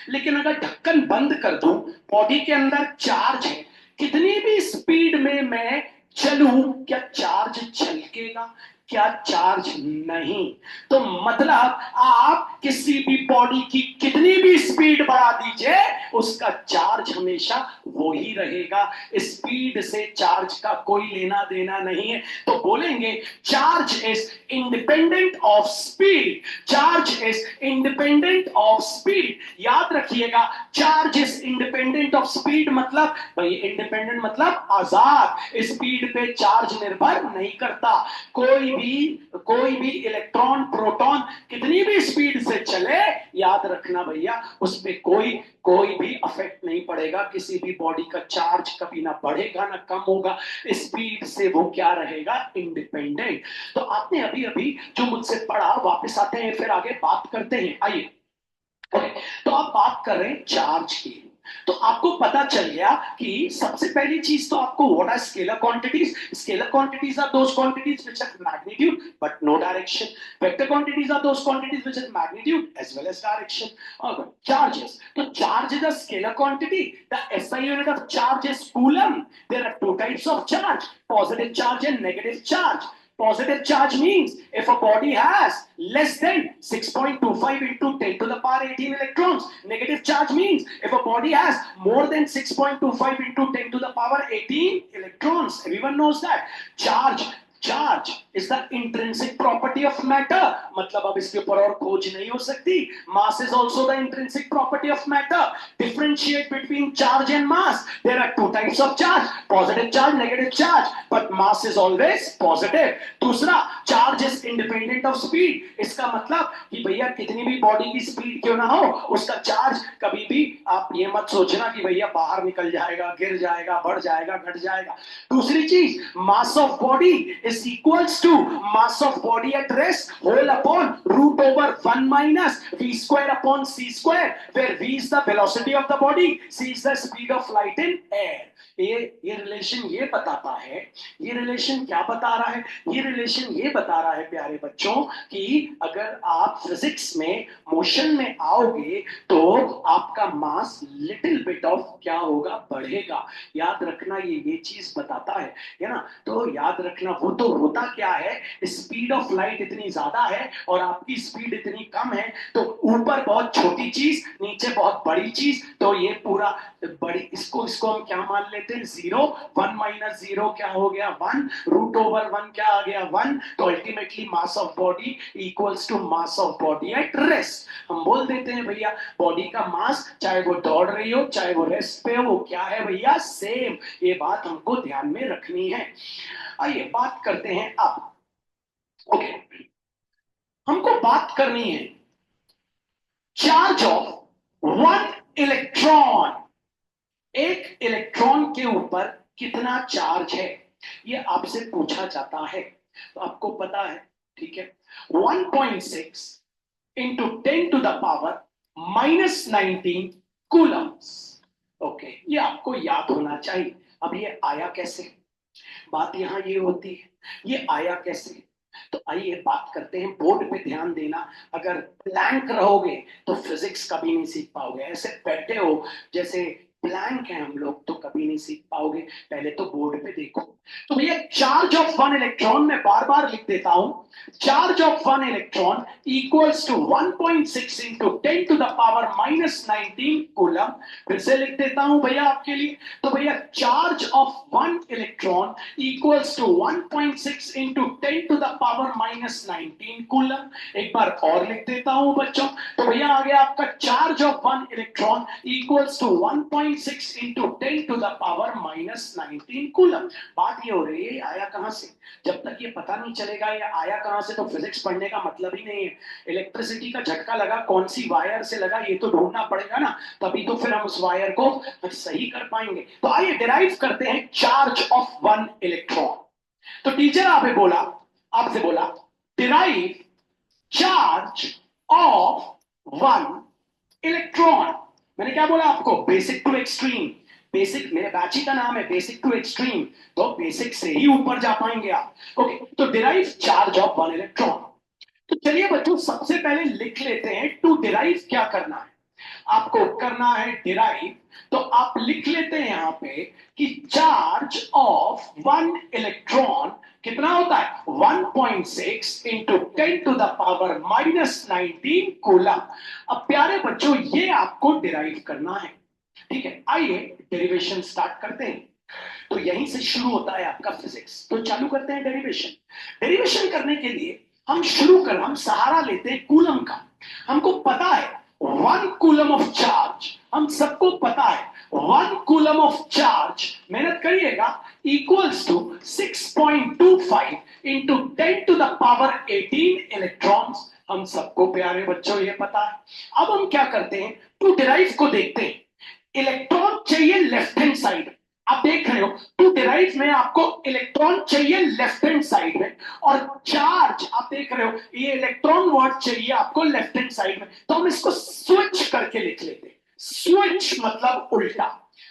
लेकिन अगर ढक्कन बंद कर दूं, बॉडी के अंदर चार्ज है, कितनी भी स्पीड में मैं चलूं, क्या चार्ज छलकेगा? क्या चार्ज नहीं। तो मतलब आप किसी भी बॉडी की कितनी भी स्पीड बढ़ा दीजिए, उसका चार्ज हमेशा वो ही रहेगा। स्पीड से चार्ज का कोई लेना देना नहीं है। तो बोलेंगे charge is independent of speed, charge is independent of speed. याद रखिएगा, charge is independent of speed मतलब, भाई इंडिपेंडेंट मतलब आजाद, स्पीड पे चार्ज निर्भर नहीं करता। कोई कोई भी इलेक्ट्रॉन प्रोटॉन कितनी भी स्पीड से चले, याद रखना भैया उस पे कोई भी अफेक्ट नहीं पड़ेगा, किसी भी बॉडी का चार्ज कभी ना बढ़ेगा ना कम होगा, स्पीड से वो क्या रहेगा, इंडिपेंडेंट। तो आपने अभी अभी जो मुझसे पढ़ा, वापस आते हैं फिर आगे बात करते हैं। आइए, तो आप बात कर रहे हैं चार्ज की। तो आपको पता चल गया कि सबसे पहली चीज तो आपको what are scalar quantities. Scalar quantities are those quantities which have magnitude but no direction. Vector quantities are those quantities which have magnitude as well as direction. और चार्जेस, तो charge is a scalar quantity. The SI unit of charge is coulomb. There are two types of charge, positive charge and negative charge. Positive charge means if a body has less than 6.25 into 10 to the power 18 electrons. Negative charge means if a body has more than 6.25 into 10 to the power 18 electrons. Everyone knows that. Charge is the intrinsic property of matter. मतलब अब इसके ऊपर और खोज नहीं हो सकती। Mass is also the intrinsic property of matter. Differentiate between charge and mass. There are two types of charge: positive charge, negative charge. But mass is always positive. दूसरा, charge is independent of speed. इसका मतलब कि भैया कितनी भी body की speed क्यों ना हो, उसका चार्ज कभी भी, आप ये मत सोचना कि भैया बाहर निकल जाएगा, गिर जाएगा, बढ़ जाएगा, घट जाएगा। दूसरी चीज, mass of body is equals to mass of body at rest whole upon root over 1 minus v square upon c square, where v is the velocity of the body, c is the speed of light in air. ये relation ये बताता है, ये relation क्या बता रहा है, ये रिलेशन ये बता रहा है प्यारे बच्चों कि अगर आप फिजिक्स में मोशन में आओगे तो आपका मास लिटिल बिट ऑफ क्या होगा, बढ़ेगा। याद रखना ये चीज बताता है ना। तो याद रखना, वो तो होता क्या है, स्पीड ऑफ लाइट इतनी ज्यादा है और आपकी स्पीड इतनी कम है, तो ऊपर बहुत छोटी चीज, नीचे बहुत बड़ी चीज, तो ये पूरा बड़ी, इसको हम क्या मान लेते हैं, 0। 1 माइनस 0 क्या हो गया, 1। रूट ओवर 1 क्या आ गया, 1। तो ultimately mass of body equals to mass of body at rest. हम बोल देते हैं भैया बॉडी का मास, चाहे वो दौड़ रही हो चाहे वो रेस्ट पे हो, वो क्या है भैया, सेम। ये बात हमको ध्यान में रखनी है। आइए बात करते हैं अब। ओके, हमको बात करनी है चार्ज ऑफ 1 इलेक्ट्रॉन। एक इलेक्ट्रॉन के ऊपर कितना चार्ज है, ये आपसे पूछा जाता है। तो आपको पता है, ठीक है, 1.6 into 10 to the power -19 coulombs. Okay, ये आपको याद होना चाहिए। अब ये आया कैसे, बात यहां ये होती है, ये आया कैसे। तो आइए बात करते हैं। बोर्ड पे ध्यान देना, अगर ब्लैंक रहोगे तो फिजिक्स कभी नहीं सीख पाओगे। ऐसे बैठे हो जैसे ब्लैंक है हम लोग, तो कभी नहीं सीख पाओगे। पहले तो बोर्ड पे देखो। तो भैया चार्ज ऑफ 1 इलेक्ट्रॉन, मैं बार बार लिख देता हूं, charge of 1 electron equals to 1.6 into 10 to the power -19 coulomb. फिर से लिख देता हूं भैया आपके लिए। तो भैया charge of 1 electron equals to 1.6 into 10 to the power -19 coulomb. एक बार और लिख देता हूं बच्चों। तो भैया आ गया आपका charge of 1 electron equals to 1.6 into 10 to the power -19 coulomb. बात ये हो रही है आया कहां से। जब तक ये पता नहीं चलेगा ये आया कहां से, तो फिजिक्स पढ़ने का मतलब ही नहीं है। इलेक्ट्रिसिटी का झटका लगा, कौन सी वायर से लगा, ये तो ढूंढना पड़ेगा ना, तभी तो फिर हम उस वायर को सही कर पाएंगे। तो आइए डिराइव करते हैं चार्ज ऑफ 1 इलेक्ट्रॉन। तो टीचर आपसे बोला डिराइव चार्ज ऑफ 1 इलेक्ट्रॉन। मैंने क्या बोला आपको, बेसिक टू एक्सट्रीम। बेसिक, मेरे बैची का नाम है बेसिक टू एक्सट्रीम, तो बेसिक से ही ऊपर जा पाएंगे आप। ओके, तो डिराइव चार्ज ऑफ 1 इलेक्ट्रॉन। तो चलिए बच्चों सबसे पहले लिख लेते हैं टू डिराइव क्या करना है। आपको करना है डिराइव, तो आप लिख लेते हैं यहां पे कि चार्ज ऑफ 1 इलेक्ट्रॉन कितना होता है, 1.6 into 10 to the power -19 coulomb. अब प्यारे बच्चों ये आपको डिराइव करना है, ठीक है। आइए डेरिवेशन स्टार्ट करते हैं। तो यहीं से शुरू होता है आपका फिजिक्स। तो चालू करते हैं डेरिवेशन। डेरिवेशन करने के लिए हम सहारा लेते हैं कूलम का। हमको पता है 1 कूलम ऑफ चार्ज, हम सबको पता है 1 कूलम ऑफ चार्ज, मेहनत करिएगा, equals to 6.25 into 10 to the power 18 electrons. हम सबको प्यारे बच्चों ये पता है। अब हम क्या करते हैं, टू डिराइव को देखते हैं। इलेक्ट्रॉन चाहिए लेफ्ट हैंड साइड, आप देख रहे हो टू डिराइव में आपको इलेक्ट्रॉन चाहिए लेफ्ट हैंड साइड में, और चार्ज आप देख रहे हो ये इलेक्ट्रॉन वर्ड चाहिए आपको लेफ्ट हैंड साइड में। तो हम इसको स्विच करके लिख लेते हैं। स्विच मतलब उल्टा,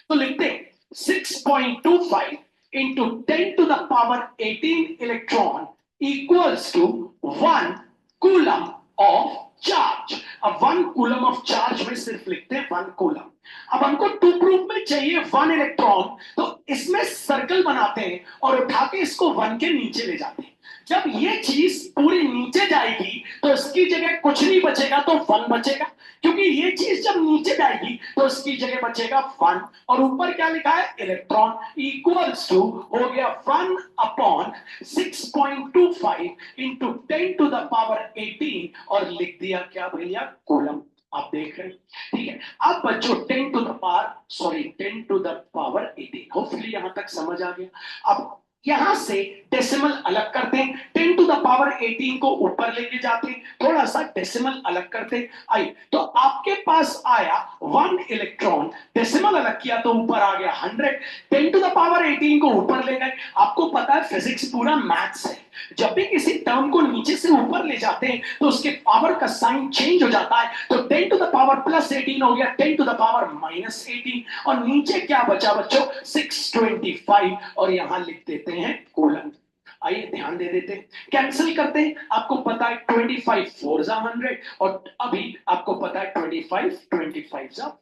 तो लिखते हैं 6.25 into 10 to the power 18 electron equals to 1 coulomb of charge. अब 1 कूलम ऑफ चार्ज में सिर्फ लिखते हैं 1 कूलम। अब हमको टू ग्रुप में चाहिए 1 इलेक्ट्रॉन, तो इसमें सर्कल बनाते हैं और उठा के इसको 1 के नीचे ले जाते हैं। जब ये चीज पूरी नीचे जाएगी तो इसकी जगह कुछ नहीं बचेगा, तो 1 बचेगा, क्योंकि ये चीज जब नीचे जाएगी तो इसकी जगह बचेगा 1, और ऊपर क्या लिखा है इलेक्ट्रॉन इक्वल्स टू हो गया 1 upon 6.25 into 10 to the power 18, और लिख दिया क्या भैया कूलम। आप देख रहे हैं, ठीक है। अब बच्चों 10 टू द पावर 18, होपफुली यहां तक समझ आ गया। अब यहां से डेसिमल अलग करते हैं, 10 टू द पावर 18 को ऊपर लेके जाते हैं, थोड़ा सा डेसिमल अलग करते हैं। आई तो आपके पास आया 1 इलेक्ट्रॉन, डेसिमल अलग किया तो ऊपर आ गया 100। 10 टू द पावर 18 को ऊपर ले गए। आपको पता है फिजिक्स पूरा मैथ्स है, जब भी किसी टर्म को नीचे से ऊपर ले जाते हैं तो उसके पावर का साइन चेंज हो जाता है। तो 10 टू द पावर प्लस 18 हो गया 10 टू द पावर माइनस 18, और नीचे क्या बचा बच्चों 625, और यहां लिख देते हैं कूलम। आइए ध्यान दे देते हैं, कैंसिल करते हैं। आपको पता है 25 4 जा 100, और अभी आपको पता है 25 जा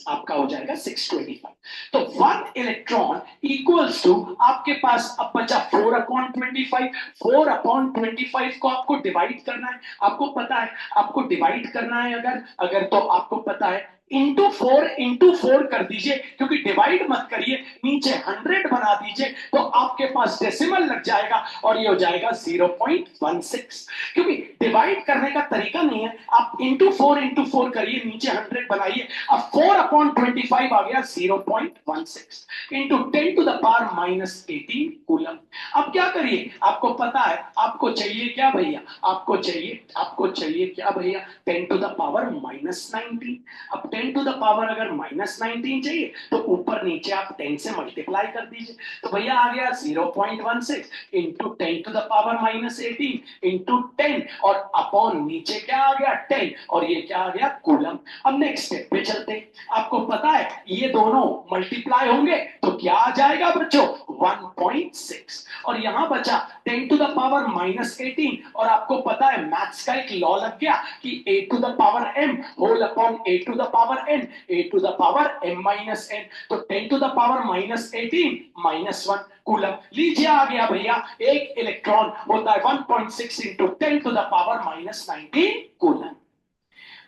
आपका हो जाएगा 625। तो 1 इलेक्ट्रॉन इक्वल्स टू आपके पास अब बचा 4/25। 4/25 को आपको डिवाइड करना है, आपको पता है आपको डिवाइड करना है, अगर तो आपको पता है इंटू 4 कर दीजिए, क्योंकि डिवाइड मत करिए, नीचे 100 बना दीजिए, तो आपके पास डेसिमल लग जाएगा और ये हो जाएगा 0.16। क्योंकि डिवाइड करने का तरीका नहीं है, आप इंटू 4 करिए, नीचे 100 बनाइए। अब 4/25 आ गया 0.16 into 10 to the power minus 18 coulomb. अब क्या करिए, आपको पता है आपको चाहिए क्या भैया, आपको चाहिए क्या भैया 10 टू द पावर माइनस 19। अब 10 टू द पावर अगर माइनस 19 चाहिए तो ऊपर नीचे आप 10 से मल्टीप्लाई कर दीजिए, तो भैया आ गया 0.16 into 10 to the power minus 18 into 10, और अपॉन नीचे क्या आ गया 10, और ये क्या आ गया कूलम। अब नेक्स्ट स्टेप पे चलते हैं। आपको पता है ये दोनों मल्टीप्लाई होंगे तो क्या आ जाएगा बच्चों 1.6, और यहां बचा 10 टू द पावर माइनस 18, और आपको पता है मैथ्स का एक लॉ लग गया कि a to the power m whole upon a to the power n, a to the power m minus n। तो 10 to the power minus 18 minus 1 coulomb. लीजिए आ गया भैया, एक इलेक्ट्रॉन होता है 1.6 into 10 to the power minus 19 coulomb.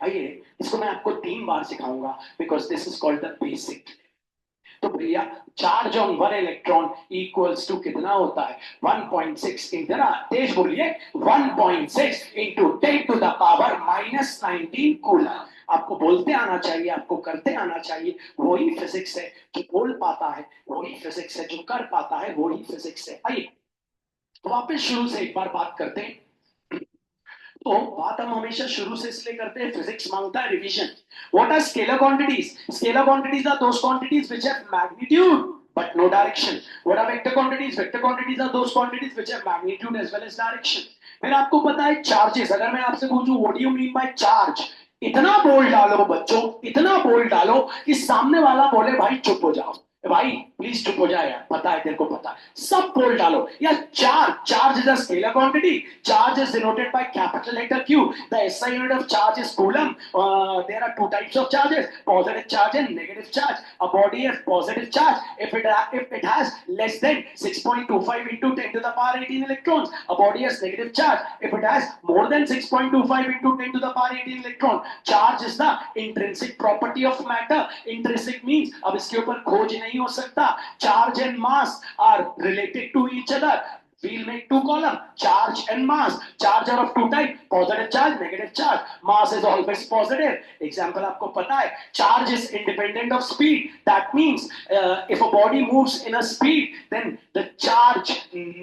आइए इसको मैं आपको 3 बार सिखाऊंगा, because this is called the basic. तो भैया charge on 1 electron equals to कितना होता है 1.6 इंटू, तेज बोलिए 1.6 into 10 to the power minus 19 coulomb. आपको बोलते आना चाहिए, आपको करते आना चाहिए, वही फिजिक्स है जो बोल पाता है, वही फिजिक्स है जो कर पाता है, वही फिजिक्स है। आइए वापस शुरू से एक बार बात करते हैं। तो बात हम हमेशा शुरू से इसलिए करते हैं, फिजिक्स मांगता है revision. What are scalar quantities? Scalar quantities are those quantities which have magnitude but no direction. What are vector quantities? Vector quantities are those quantities which have magnitude as well as direction. फिर आपको पता है charges, अगर मैं आपसे पूछूं what do you mean by charge, इतना बोल डालो बच्चों, इतना बोल डालो कि सामने वाला बोले भाई चुप हो जाओ, भाई प्लीज चुप हो जाए यार, पता है तेरे को पता है, सब बोल डालो। या charge is a scalar quantity, charge is denoted by capital letter Q, the SI unit of charge is coulomb. There are 2 types of charges, positive charge and negative charge. A body has positive charge if it has less than 6.25 into 10 to the power 18 electrons. A body has negative charge if it has more than 6.25 into 10 to the power 18 electron. Charge is the intrinsic property of matter. Intrinsic means अब इसके ऊपर खोज नहीं हो सकता। Charge and mass are related to each other. We'll make two columns, charge and mass. Charge are of two type, positive charge, negative charge. Mass is always positive. Example आपको पता है, charge is independent of speed. That means if a body moves in a speed, then the charge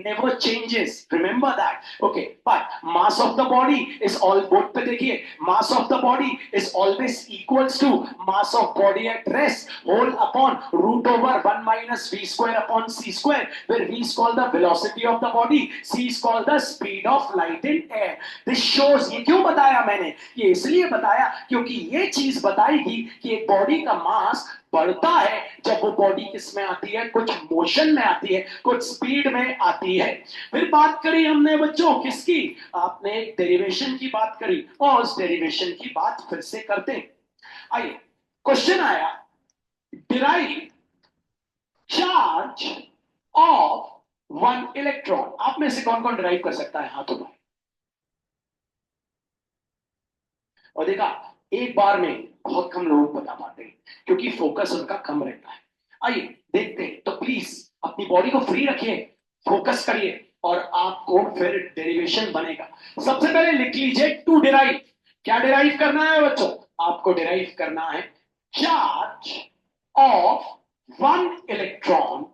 never changes. Remember that. Okay, but mass of the body is all, board पे देखिए, mass of the body is always equals to mass of body at rest whole upon root over 1 minus v square upon c square, where v is called the velocity of the body, c is called the speed of light in air. This shows, ये क्यों बताया मैंने, ये इसलिए बताया क्योंकि ये चीज बताएगी कि एक बॉडी का मास बढ़ता है जब वो बॉडी किस में आती है, कुछ मोशन में आती है, कुछ स्पीड में आती है। फिर बात करी हमने बच्चों किसकी, आपने एक डेरिवेशन की बात करी और उस डेरिवेशन की बात फिर से करते हैं। आइए, क्वेश्चन आया, derive charge of one electron. आप में से कौन कौन डिराइव कर सकता है, हाथों में। और देखा, एक बार में बहुत कम लोग बता पाते हैं क्योंकि फोकस उनका कम रहता है। आइए देखते हैं, तो प्लीज अपनी बॉडी को फ्री रखिए, फोकस करिए और आपको फिर डेरिवेशन बनेगा। सबसे पहले लिख लीजिए टू डिराइव। क्या डिराइव करना है बच्चों, आपको डिराइव करना है charge of one electron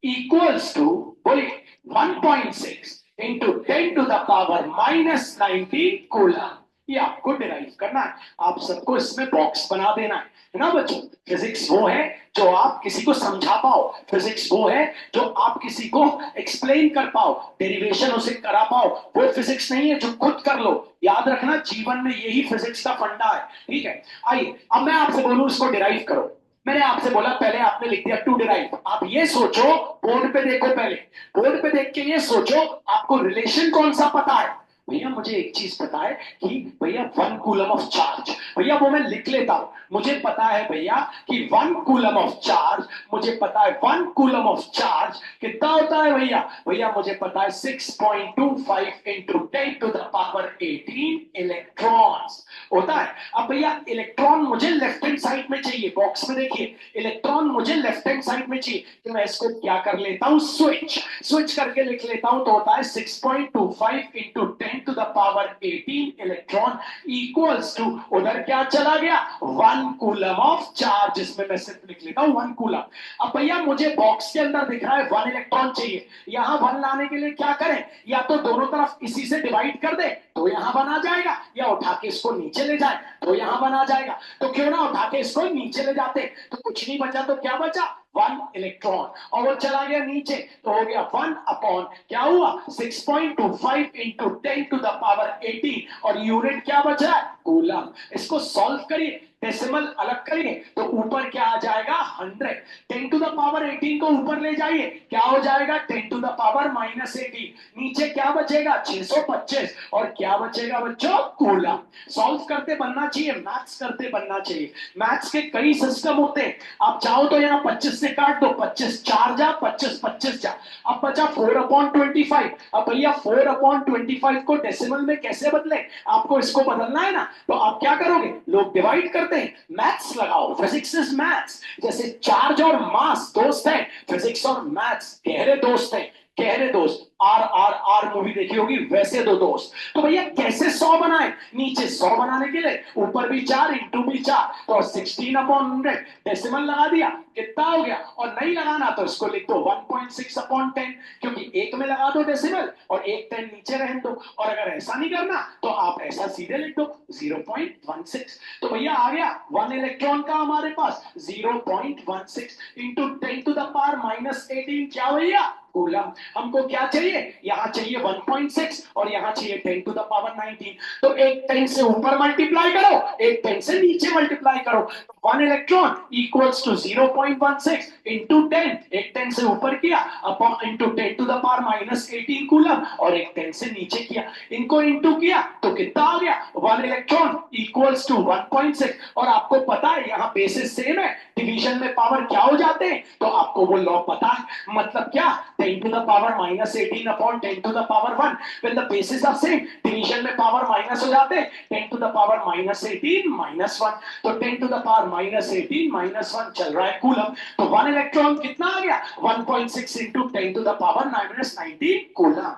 equals to, बोलिए 1.6 into 10 to the power -19 coulomb. ये आपको डिराइव करना है। आप सबको इसमें बॉक्स बना देना है ना बच्चों। फिजिक्स वो है जो आप किसी को समझा पाओ, फिजिक्स वो है जो आप किसी को एक्सप्लेन कर पाओ, डेरिवेशन उसे करा पाओ। वो फिजिक्स नहीं है जो खुद कर लो। याद रखना, जीवन में यही फिजिक्स का फंडा है, ठीक है। आइए, अब मैं आपसे बोलूं इसको डिराइव करो। मैंने आपसे बोला, पहले आपने लिख दिया टू डिराइव। आप ये सोचो, बोर्ड पे देखो, पहले बोर्ड पे देख के ये सोचो आपको रिलेशन कौन सा पता है। भैया मुझे एक चीज पता है कि भैया 1 कूलम ऑफ चार्ज, भैया वो मैं लिख लेता हूं। मुझे पता है भैया कि 1 कूलम ऑफ चार्ज, मुझे पता है 1 कूलम ऑफ चार्ज कितना होता है भैया। भैया मुझे पता है 6.25 into 10 to the power 18 electrons होता है। अब भैया इलेक्ट्रॉन मुझे लेफ्ट हैंड साइड में चाहिए, बॉक्स में देखिए इलेक्ट्रॉन मुझे लेफ्ट हैंड साइड में चाहिए, तो मैं इसको क्या कर लेता हूं, स्विच करके लिख लेता हूं। तो होता है 6.25 into 10 to the power 18 electron equals to, उधर क्या चला गया, 1 कूलम ऑफ चार्ज। इसमें मैं सिर्फ लिख लेता हूं 1 कूलम। अब भैया मुझे बॉक्स के अंदर दिख रहा है 1 इलेक्ट्रॉन चाहिए। यहां 1 लाने के लिए क्या करें, या तो दोनों तरफ इसी से डिवाइड कर दे तो यहां 1 आ जाएगा, या उठा के इसको नीचे ले जाए तो यहां 1 आ जाएगा। तो क्यों ना उठा के इसको नीचे ले जाते, तो कुछ नहीं बचा, तो क्या बचा, 1 इलेक्ट्रॉन, और वो चला गया नीचे तो हो गया 1 अपॉन क्या हुआ 6.25 इंटू 10 टू द पावर 18, और यूनिट क्या बचा है, कूलम। इसको सॉल्व करिए, डेसिमल अलग करिए तो ऊपर क्या आ जाएगा 100। 10 टू द पावर 18 को ऊपर ले जाइए, क्या हो जाएगा 10 टू द पावर -18। नीचे क्या बचेगा 625, और क्या बचेगा बच्चों, कूलम। सॉल्व करते बनना चाहिए, मैथ्स करते बनना चाहिए। मैथ्स के कई सिस्टम होते हैं, आप चाहो तो यहाँ 25 से काट दो, 25 4 जा 25 25 जा, अब बचा 4/25। अब भैया 4/25 को डेसिमल में कैसे बदले, आपको इसको बदलना है ना, तो आप क्या करोगे, लोग डिवाइड करते हैं, मैथ्स लगाओ, फिजिक्स इज मैथ्स। जैसे चार्ज और मास दोस्त है, फिजिक्स और मैथ्स गहरे दोस्त हैं, गहरे दोस्त। RRR मूवी देखी होगी, वैसे दो दोस्त। तो भैया कैसे 100 बनाए, नीचे 100 बनाने के लिए ऊपर भी 4 इंटू भी 4, तो 16/100 डेसिमल लगा दिया, कितना हो गया। और नहीं लगाना तो इसको लिख दो 1.6/10, क्योंकि एक में लगा दो डेसिमल और एक 10 नीचे रहने दो। और अगर ऐसा नहीं करना तो आप ऐसा सीधे लिख दो 0.16। तो भैया आ गया 1 इलेक्ट्रॉन का हमारे पास 0.16 इंटू 10 टू द पावर -18, क्या भैया, कूलम। हमको क्या चाहिए, यहां चाहिए 1.6 और यहां चाहिए 10 टू द पावर 19। तो एक 10 से ऊपर मल्टीप्लाई करो, एक 10 से नीचे मल्टीप्लाई करो। 1 इलेक्ट्रॉन इक्वल्स टू 0.16 इंटू 10, एक 10 से ऊपर किया upon into 10 to the power -18 coulomb, और एक 10 से नीचे किया, इनको इंटू किया तो कितना आ गया, 1 इलेक्ट्रॉन इक्वल्स टू 1.6। और आपको पता है यहां बेसिस सेम है, डिवीजन में पावर क्या हो जाते हैं, तो आपको वो लॉ पता है। मतलब क्या, 10 to the power -18 18 upon 10 to the power 1 when the basis are same, division में पावर माइनस हो जाते हैं, 10 to the power minus 18 minus 1, तो 10 to the power minus 18 minus 1 चल रहा है कूलम। तो 1 इलेक्ट्रॉन कितना आ गया, 1.6 into 10 to the power minus 19 coulomb.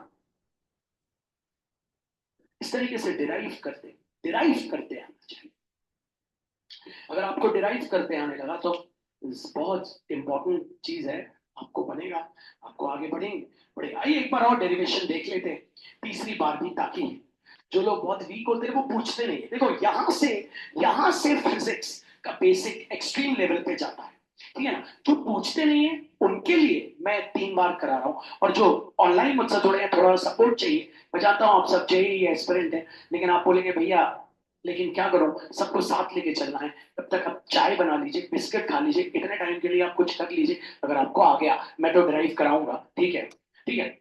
इस तरीके से डिराइव करते हैं। अगर आपको डिराइव करते आने लगा तो बहुत इंपॉर्टेंट चीज है, आपको बनेगा, आपको आगे बढ़ेंगे। आइए एक बार और डेरिवेशन देख लेते हैं तीसरी बार भी, ताकि जो लोग बहुत वीक होते हैं वो पूछते नहीं है। देखो यहां से फिजिक्स का बेसिक एक्सट्रीम लेवल पे जाता है, ठीक है ना। जो पूछते नहीं है उनके लिए मैं 3 बार करा रहा हूँ, और जो ऑनलाइन मुझसे जुड़े हैं थोड़ा सपोर्ट चाहिए। मैं जानता हूँ आप सब जेई एस्पिरेंट हैं, लेकिन आप बोलेंगे भैया लेकिन क्या करो, सबको साथ लेके चलना है, तब तक आप चाय बना लीजिए, बिस्किट खा लीजिए, इतने टाइम के लिए आप कुछ कर लीजिए। अगर आपको आ गया मैं तो ड्राइव कराऊंगा, ठीक है।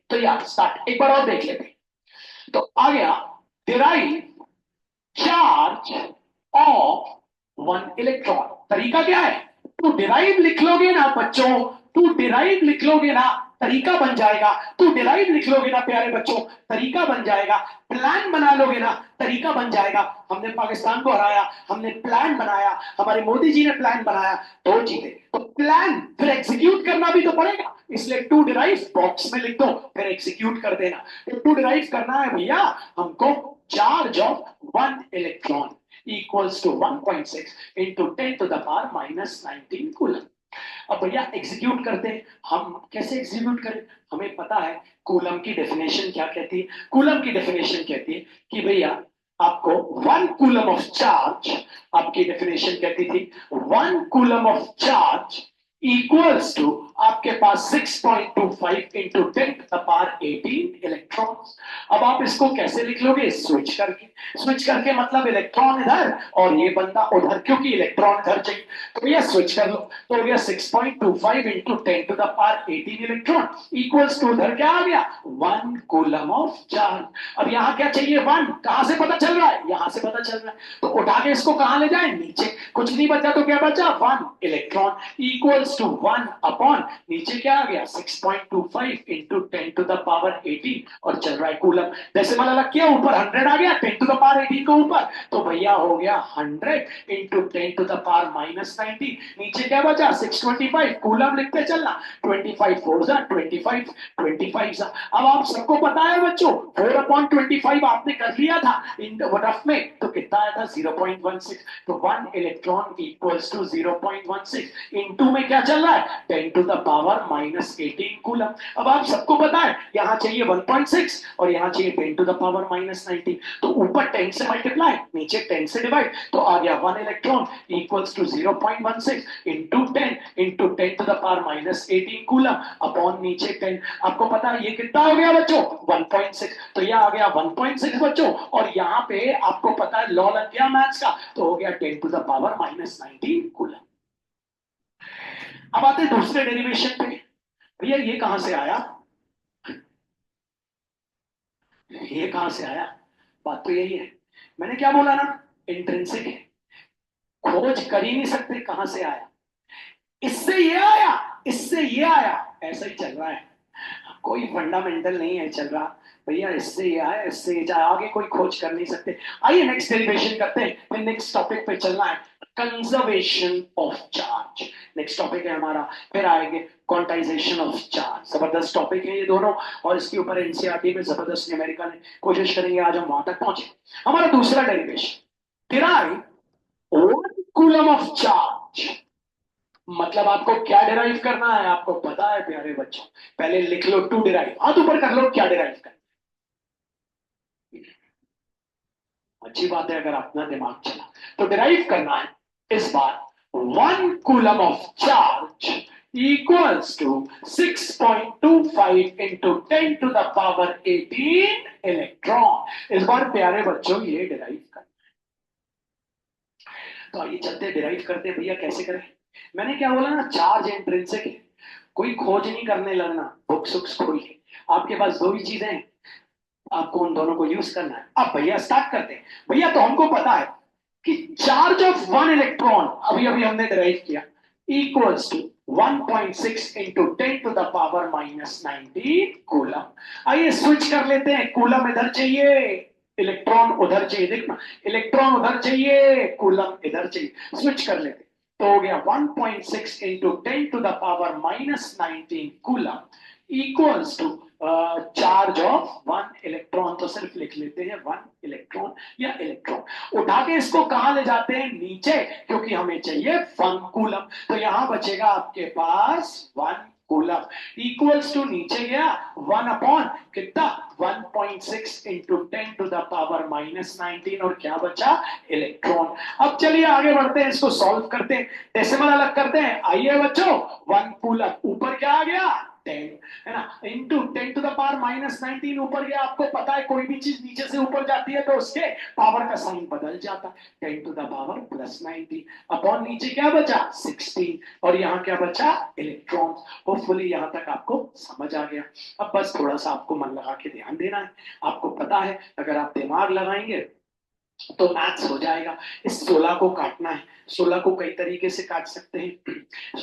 तो यार स्टार्ट एक बार और देख लेते हैं। तो आ गया डिराइव चार्ज ऑफ 1 इलेक्ट्रॉन। तरीका क्या है, तू डिराइव लिख लोगे ना बच्चों, तू डिराइव लिख लोगे ना तरीका बन जाएगा, तू डिराइव लिख लोगे ना प्यारे बच्चों तरीका बन जाएगा, प्लान बना लोगे ना तरीका बन जाएगा। हमने पाकिस्तान को हराया, हमने प्लान बनाया, हमारे मोदी जी ने प्लान बनाया तो जीते। तो प्लान फिर एग्जीक्यूट करना भी तो पड़ेगा, इसलिए टू डिराइव बॉक्स में लिख दो, फिर एग्जीक्यूट कर देना। तो टू डिराइव करना है भैया हमको, charge of 1 electron equals to 1.6 into 10 to the power minus 19 coulomb. अब भैया एग्जीक्यूट करते हैं, हम कैसे एग्जीक्यूट करें, हमें पता है कूलम की डेफिनेशन क्या कहती है। कूलम की डेफिनेशन कहती है कि भैया आपको 1 कूलम ऑफ चार्ज, आपकी डेफिनेशन कहती थी 1 coulomb of charge equals to आपके पास 6.25 into 10 to the power 18 electrons. अब आप इसको कैसे लिख लोगे, स्विच करके मतलब इलेक्ट्रॉन इधर और ये बंदा उधर, क्योंकि इलेक्ट्रॉन इधर चाहिए, तो भैया स्विच कर लो। तो हो गया 6.25 into 10 to the power 18 electron equals to उधर क्या आ गया 1 कूलम ऑफ चार्ज। अब यहाँ क्या चाहिए 1, कहां से पता चल रहा है, यहां से पता चल रहा है, तो उठा के इसको कहां ले जाए, नीचे। कुछ नहीं बचा तो क्या बचा 1 इलेक्ट्रॉन इक्वल्स टू 1 अपॉन नीचे क्या आ गया 6.25 इंटू 10 टू द पावर 18 और चल रहा है कूलम। जैसे मैंने अलग किया ऊपर 100 आ गया 10 टू द पावर 18 को ऊपर, तो भैया हो गया 100 into 10 to the power minus 19, नीचे क्या बचा 625, कूलम लिखते चलना, 25 4 जा 25 जा। अब आप सबको पता है बच्चों 4 अपॉन 25 आपने कर लिया था इन रफ में, तो कितना आया था 0.16, तो 1 इलेक्ट्रॉन इक्वल्स टू 0.16 इनटू में क्या चल रहा है 10 to the power minus 18 coulomb. अब आप सबको पता है यहां चाहिए 1.6 और यहां चाहिए 10 टू द पावर माइनस 19, तो ऊपर 10 से मल्टीप्लाई नीचे 10 से डिवाइड, तो आ गया 1 electron equals to 0.16 into 10 to the power minus 18 coulomb upon नीचे 10। आपको पता है ये कितना हो गया बच्चों 1.6, तो यह आ गया 1.6 बच्चों, और यहां पे आपको पता है लॉ लग गया मैथ्स का, तो हो गया 10 to the power minus 19 coulomb. अब आते दूसरे डेरिवेशन पे, भैया ये कहां से आया, ये कहां से आया, बात तो यही है, मैंने क्या बोला ना इंट्रिंसिक है, खोज कर ही नहीं सकते कहां से आया, इससे ये आया, इससे ये आया, ऐसा ही चल रहा है, कोई फंडामेंटल नहीं है चल रहा भैया, इससे ये आया इससे ये आगे कोई खोज कर नहीं सकते। आइए नेक्स्ट डेरिवेशन करते हैं, फिर नेक्स्ट टॉपिक पे चलना है conservation of charge. Next topic है हमारा, फिर आएंगे क्वांटाइजेशन ऑफ चार्ज। जबरदस्त टॉपिक है ये दोनों, और इसके ऊपर एनसीईआरटी में जबरदस्त न्यूमेरिकल है, कोशिश करेंगे आज हम वहां तक पहुंचे। हमारा दूसरा derivation derive 1 coulomb of charge, मतलब आपको क्या डिराइव करना है आपको पता है प्यारे बच्चों, पहले लिख लो टू डिराइव, हाथ ऊपर कर लो क्या डिराइव करना। अच्छी बात है अगर अपना दिमाग चला, तो डिराइव करना है इस बार 1 coulomb of charge equals to 6.25 into 10 to the power 18 electron. इस बार प्यारे बच्चों ये डिराइव करना है, तो आइए चलते डिराइव करते हैं। भैया कैसे करें, मैंने क्या बोला ना चार्ज इंट्रिंसिक है, कोई खोज नहीं करने लगना, बुक्स उक्स खोल के, आपके पास दो ही चीजें हैं, आपको उन दोनों को यूज करना है। अब भैया स्टार्ट करते हैं। भैया तो हमको पता है कि चार्ज ऑफ 1 इलेक्ट्रॉन अभी अभी हमने डिराइव किया इक्वल्स टू 1.6 इंटू 10⁻⁻19 कूलम। आइए स्विच कर लेते हैं, कूलम इधर चाहिए, इलेक्ट्रॉन उधर चाहिए। देखना, इलेक्ट्रॉन उधर चाहिए, कूलम इधर चाहिए, स्विच कर लेते हैं। तो हो गया 1.6 into 10⁻⁻19 coulomb equals to charge of 1 electron. तो सिर्फ लिख लेते हैं 1 इलेक्ट्रॉन या इलेक्ट्रॉन। उठा के इसको कहां ले जाते हैं? नीचे, क्योंकि हमें चाहिए 1 कूलम। तो यहां बचेगा आपके पास 1 कूलम इक्वल्स टू, नीचे गया 1 अपॉन कितना, 1.6 इंटू 10⁻⁻19 और क्या बचा? इलेक्ट्रॉन। अब चलिए आगे बढ़ते हैं, इसको सॉल्व करते हैं, डेसिमल अलग करते हैं। आइए बच्चों, 1 कूलम ऊपर क्या आ गया? 10 है ना, इंटू 10⁻⁻19 ऊपर गया। आपको पता है कोई भी चीज नीचे से ऊपर जाती है तो उसके पावर का साइन बदल जाता है, 10⁻+19 अपॉन नीचे क्या बचा? 16 और यहाँ क्या बचा? इलेक्ट्रॉन। होपफुली यहाँ तक आपको समझ आ गया। अब बस थोड़ा सा आपको मन लगा के ध्यान देना है। आपको पता है अगर आप दिमाग लगाएंगे तो मैथ्स हो जाएगा। इस 16 को काटना है। 16 को कई तरीके से काट सकते हैं।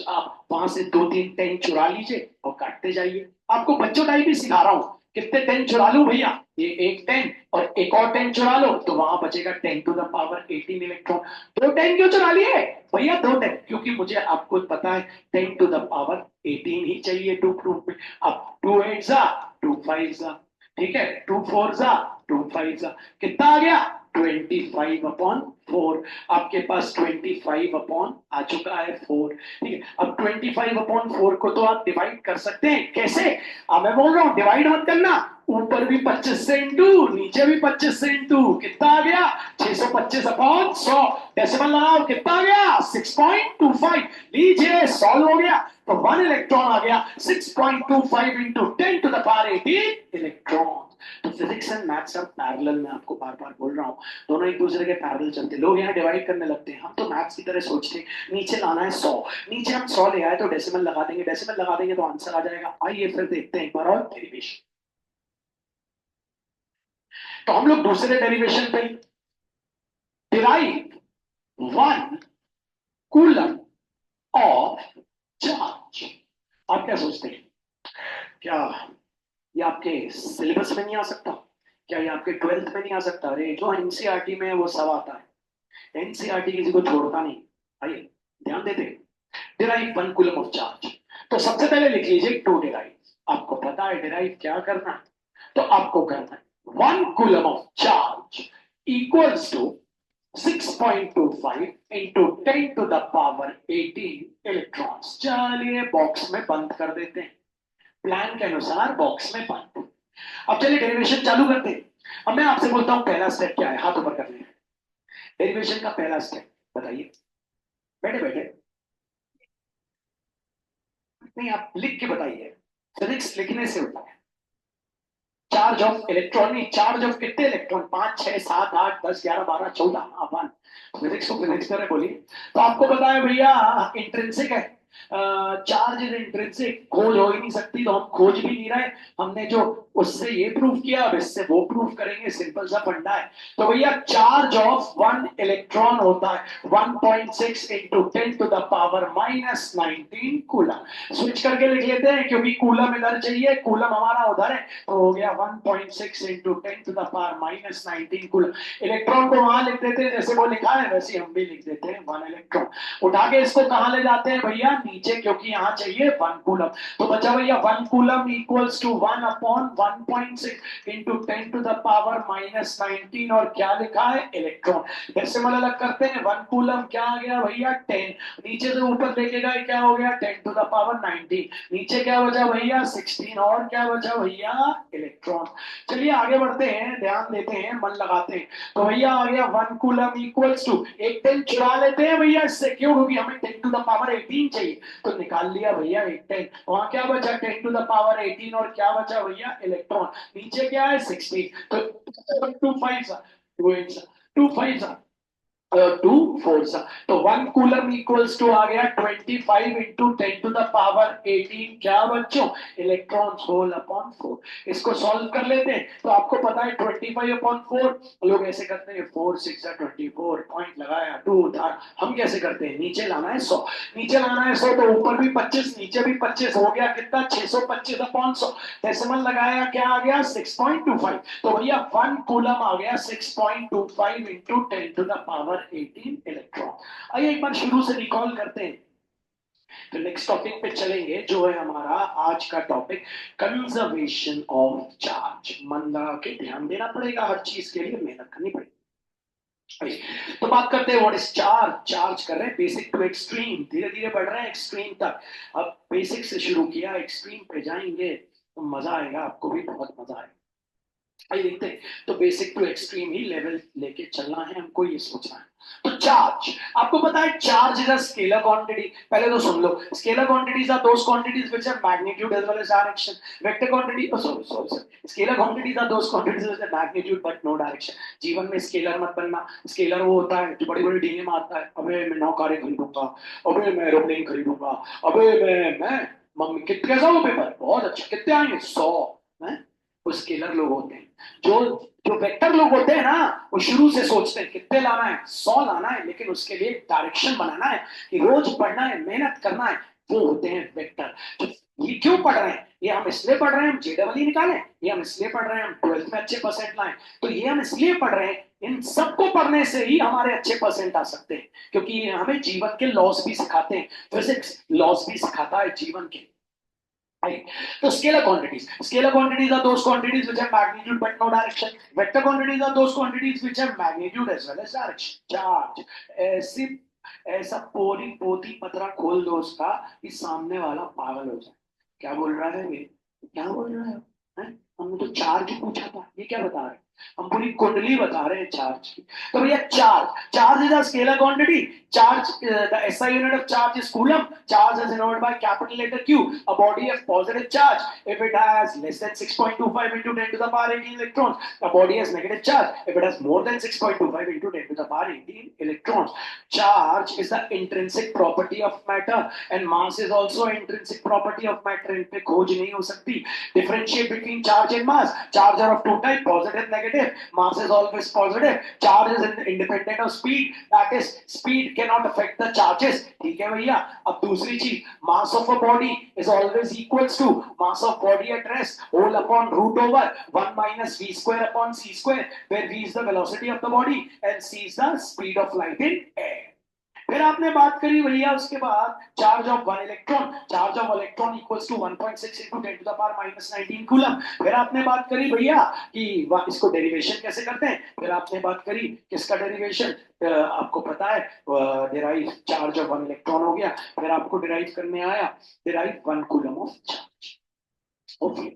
आप वहां से 2-3 10 चुरा लीजिए और काटते जाइए। आपको बच्चों टाइप ही सिखा रहा हूं। कितने 10 चुरा लूं भैया? ये एक 10 और एक और 10 चुरा लो तो वहां बचेगा 10⁻18 इलेक्ट्रॉन। 2 10 क्यों चुरा लिए भैया? 2 10 क्योंकि मुझे, आपको पता है 10⁻18 ही चाहिए टू प्रूफ में। अब 2 8 जा 2 5 जा, ठीक है, 2 4 जा 2 5 जा, कितना आ गया? 25/4। आपके पास 25 आ चुका है 4। ठीक है, अब 25/4 को तो आप डिवाइड कर सकते हैं। कैसे? अब मैं बोल रहा हूं डिवाइड मत करना, ऊपर भी 25 से इंटू, नीचे भी 25 से इंटू, कितना आ गया? 625/100। डेसिमल लगाओ, कितना आ गया? 6.25। लीजिए सॉल्व हो गया। तो 1 इलेक्ट्रॉन आ गया 6.25 इंटू 10⁻18 इलेक्ट्रॉन। तो फिजिक्स एंड मैथ्स अब पैरेलल में, आपको बार बार बोल रहा हूँ, दोनों एक दूसरे के पैरेलल चलते। लोग यहाँ डिवाइड करने लगते हैं, हम तो मैथ्स की तरह सोचते हैं। नीचे लाना है 100, नीचे हम 100 ले आए तो डेसिमल लगा देंगे, डेसिमल लगा देंगे तो आंसर आ जाएगा। आइए फिर देखते हैं एक बार और डेरिवेशन। तो हम लोग दूसरे डेरिवेशन पे, डिराइव 1 कूलम ऑफ चार्ज। आप क्या सोचते हैं? क्या ये आपके सिलेबस में नहीं आ सकता? क्या ये आपके 12th में नहीं आ सकता? अरे जो एनसीईआरटी में है वो सब आता है। एनसीईआरटी किसी को छोड़ता नहीं। आइए ध्यान देते हैं। Derive 1 coulomb of charge. तो सबसे पहले लिख लीजिए टू डिराइव। आपको पता है डिराइव क्या करना है, तो आपको करना है 1 coulomb of charge equals to 6.25 into 10⁻18 electrons. चलिए बॉक्स में बंद कर देते हैं, प्लान के अनुसार बॉक्स में बंद। अब चलिए डेरिवेशन चालू करते हैं। अब मैं आपसे बोलता हूं पहला स्टेप क्या है, हाथ ऊपर कर लें। डेरिवेशन का पहला स्टेप बताइए, बैठे बैठे नहीं, आप लिख के बताइए। फिजिक्स लिखने से होता है। चार्ज ऑफ इलेक्ट्रॉन, नहीं, चार्ज ऑफ कितने इलेक्ट्रॉन? 5 6 7 8 10 11 12 14 वन। फिजिक्स को फिजिक्स तरह बोलिए। तो आपको पता है भैया इंट्रिंसिक है, चार्ज इज इंट्रिंसिक, खोज हो ही नहीं सकती, तो हम खोज भी नहीं रहे। हमने जो उससे ये प्रूफ किया, अब इससे वो प्रूफ करेंगे, सिंपल सा फंडा है। तो भैया चार्ज ऑफ 1 इलेक्ट्रॉन होता है 1.6 इंटू 10⁻⁻19 कूलम। स्विच करके लिख लेते हैं क्योंकि कूलम इधर चाहिए, कूलम हमारा उधर है। तो हो गया 1.6 इंटू 10⁻⁻19 कूलम। इलेक्ट्रॉन को वहां लिख देते हैं जैसे वो लिखा है, वैसे हम भी लिख देते हैं 1 इलेक्ट्रॉन। उठा के इसको कहां ले जाते हैं भैया? नीचे, क्योंकि यहाँ चाहिए 1 कूलम। तो बचा भैया 1 coulomb equals to 1 upon 1.6 into 10⁻⁻19 और क्या लिखा है? इलेक्ट्रॉन। डेसिमल अलग करते हैं, 1 कूलम क्या आ गया भैया? 10। नीचे से ऊपर लेके गए, क्या हो गया? 10⁻19। नीचे क्या बचा भैया? 16 और क्या बचा भैया? इलेक्ट्रॉन। चलिए आगे बढ़ते हैं, ध्यान देते हैं, मन लगाते हैं। तो भैया आ गया 1 कूलम इक्वल्स टू, एक 10 चुरा लेते हैं भैया इससे, क्यों? क्योंकि हमें 10⁻18 चाहिए। तो निकाल लिया भैया एक 10, वहां क्या बचा? 10⁻18 और क्या बचा भैया? इलेक्ट्रॉन। नीचे क्या है? 16। तो 2 5 2 8 2 5 टू फोर्स, तो 1 कूलम इक्वल्स टू आ गया 25 इंटू 10⁻18 क्या बच्चों, इलेक्ट्रॉन्स होल अपॉन 4। इसको सॉल्व कर लेते हैं तो आपको पता है 25/4, लोग ऐसे करते हैं 4 6 24 पॉइंट लगाया 2 उधार। हम कैसे करते हैं, नीचे लाना है 100, नीचे लाना है 100 तो ऊपर भी 25 नीचे भी 25 हो गया कितना 625/100, डेसिमल लगाया क्या आ गया 6.25, तो भैया 1 कूलम आ गया 6.25 इंटू 10⁻18 इलेक्ट्रॉन। आइए एक बार शुरू से रिकॉल करते हैं, तो नेक्स्ट टॉपिक पे चलेंगे जो है हमारा आज का टॉपिक, कंजर्वेशन ऑफ चार्ज। मन लगा के ध्यान देना पड़ेगा, हर चीज के लिए मेहनत करनी पड़ेगी। तो बात करते हैं व्हाट इज चार्ज। चार्ज कर रहे हैं बेसिक टू एक्सट्रीम, धीरे धीरे बढ़ रहे हैं एक्सट्रीम तक। अब बेसिक से शुरू किया, एक्सट्रीम पे जाएंगे तो मजा आएगा, आपको भी बहुत मजा आएगा। आइए देखते हैं, तो बेसिक टू एक्सट्रीम ही लेवल लेके चलना है हमको, ये सोचना है। तो चार्ज, आपको पता है charge is a scalar quantity. पहले तो सुन लो, scalar quantities are those quantities which have magnitude as well as direction. Vector quantity, sorry, scalar quantities are those quantities which have magnitude but no direction. जीवन में scalar मत बनना, scalar वो होता है जो बड़ी बड़ी डीले मारता है, अबे मैं 9 कारें खरीदूंगा, अबे मैं एरोप्लेन खरीदूंगा, अबे मैं मम्मी कितने कैसा वो पेपर बहुत अच्छा, कितने आएंगे 100। वो स्केलर लोग होते हैं। जो जो वेक्टर लोग होते हैं ना, वो शुरू से सोचते हैं कितने लाना है, 100 लाना है, लेकिन उसके लिए डायरेक्शन बनाना है कि रोज पढ़ना है, मेहनत करना है, वो होते हैं वेक्टर। तो ये क्यों पढ़ रहे हैं, ये हम इसलिए पढ़ रहे हैं हम जेडबल निकालें, ये हम इसलिए पढ़ रहे हैं हम 12th में अच्छे परसेंट लाएं, तो ये हम इसलिए पढ़ रहे हैं, इन सबको पढ़ने से ही हमारे अच्छे परसेंट आ सकते हैं, क्योंकि ये हमें जीवन के लॉस भी सिखाते हैं, फिजिक्स लॉस भी सिखाता है जीवन के। Right. So scalar quantities are those quantities which have magnitude but no direction. Vector quantities are those quantities which have magnitude as well as direction. Charge, ऐसी ऐसा पोरी पोती पतरा खोल दो उसका कि सामने वाला पागल हो जाए। क्या बोल रहा है ये, क्या बोल रहा है? हमने तो चार्ज पूछा था, ये क्या बता रहे हैं, हम पूरी कुंडली बता रहे हैं चार्ज की। तो भैया charge is a scalar quantity. Charge, the SI unit of charge is coulomb. Charge is denoted by capital letter Q. A body has positive charge if it has less than 6.25 into 10 to the power 18 electrons. A body has negative charge if it has more than 6.25 into 10 to the power 18 electrons. Charge is the intrinsic property of matter and mass is also intrinsic property of matter. इन पे खोज नहीं हो सकती। Differentiate between charge and mass. Charge are of two types, positive, negative. Mass is always positive. Charge is independent of speed. That is, speed cannot affect the charges। ठीक है भैया। अब दूसरी चीज, mass of a body is always equals to mass of body at rest whole upon root over 1 minus v square upon c square, where v is the velocity of the body and c is the speed of light in air। फिर आपने बात करी भैया उसके बाद charge of 1 electron, charge of electron equals to 1.6 into 10 to the power minus 19 coulomb. फिर आपने बात करी भैया कि इसको डेरिवेशन कैसे करते हैं, फिर आपने बात करी किसका डेरिवेशन, आपको पता है डिराइव चार्ज ऑफ 1 इलेक्ट्रॉन हो गया, फिर आपको डिराइव करने आया derive 1 coulomb of charge. Okay,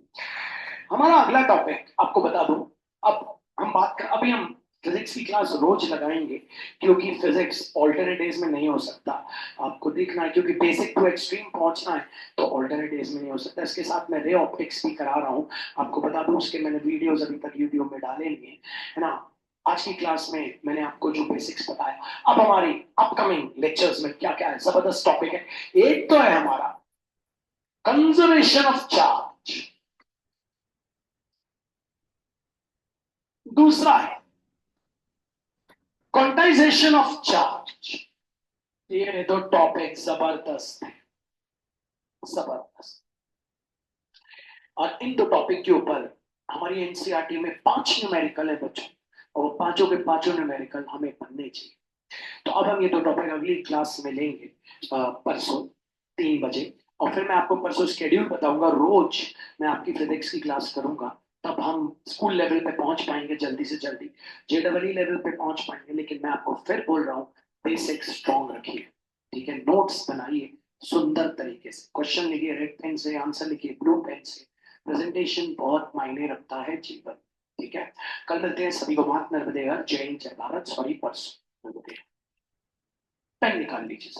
हमारा अगला टॉपिक आपको बता दूं। अब हम बात कर, अभी हम फिजिक्स की क्लास रोज लगाएंगे, क्योंकि फिजिक्स ऑल्टरनेट डेज में नहीं हो सकता, आपको देखना है, क्योंकि बेसिक टू एक्सट्रीम पहुंचना है तो ऑल्टरनेट डेज में नहीं हो सकता। इसके साथ मैं रे ऑप्टिक्स भी करा रहा हूं, आपको बता दूं उसके मैंने वीडियोस अभी तक यूट्यूब में डाले नहीं है ना। आज की क्लास में मैंने आपको जो बेसिक्स बताया, अब हमारी अपकमिंग लेक्चर्स में क्या क्या है, जबरदस्त टॉपिक है। एक तो है हमारा कंजर्वेशन ऑफ चार्ज, दूसरा है क्वांटाइजेशन ऑफ चार्ज। ये दो टॉपिक जबरदस्त है, जबरदस्त। और इन दो टॉपिक के ऊपर हमारी एनसीईआरटी में 5 न्यूमेरिकल है बच्चों, और पांचों के पांचों न्यूमेरिकल हमें पढ़ने चाहिए। तो अब हम ये दो टॉपिक अगली क्लास में लेंगे, परसों 3 बजे, और फिर मैं आपको परसों शेड्यूल बताऊंगा, रोज मैं आपकी फिजिक्स की क्लास करूंगा, तब हम स्कूल लेवल पे पहुंच पाएंगे जल्दी से जल्दी, जेडबलई लेवल पे पहुंच पाएंगे। लेकिन मैं आपको फिर बोल रहा हूँ, बेसिक्स स्ट्रॉन्ग रखिए, ठीक है, नोट्स बनाइए सुंदर तरीके से, क्वेश्चन लिखिए रेड पेन से, आंसर लिखिए ब्लू पेन से। प्रेजेंटेशन बहुत मायने रखता है जीवन, ठीक है। कल मिलते हैं, सभी को मात नर्मदे, जय हिंद जय भारत। सॉरी परसों, पेन निकाल लीजिए।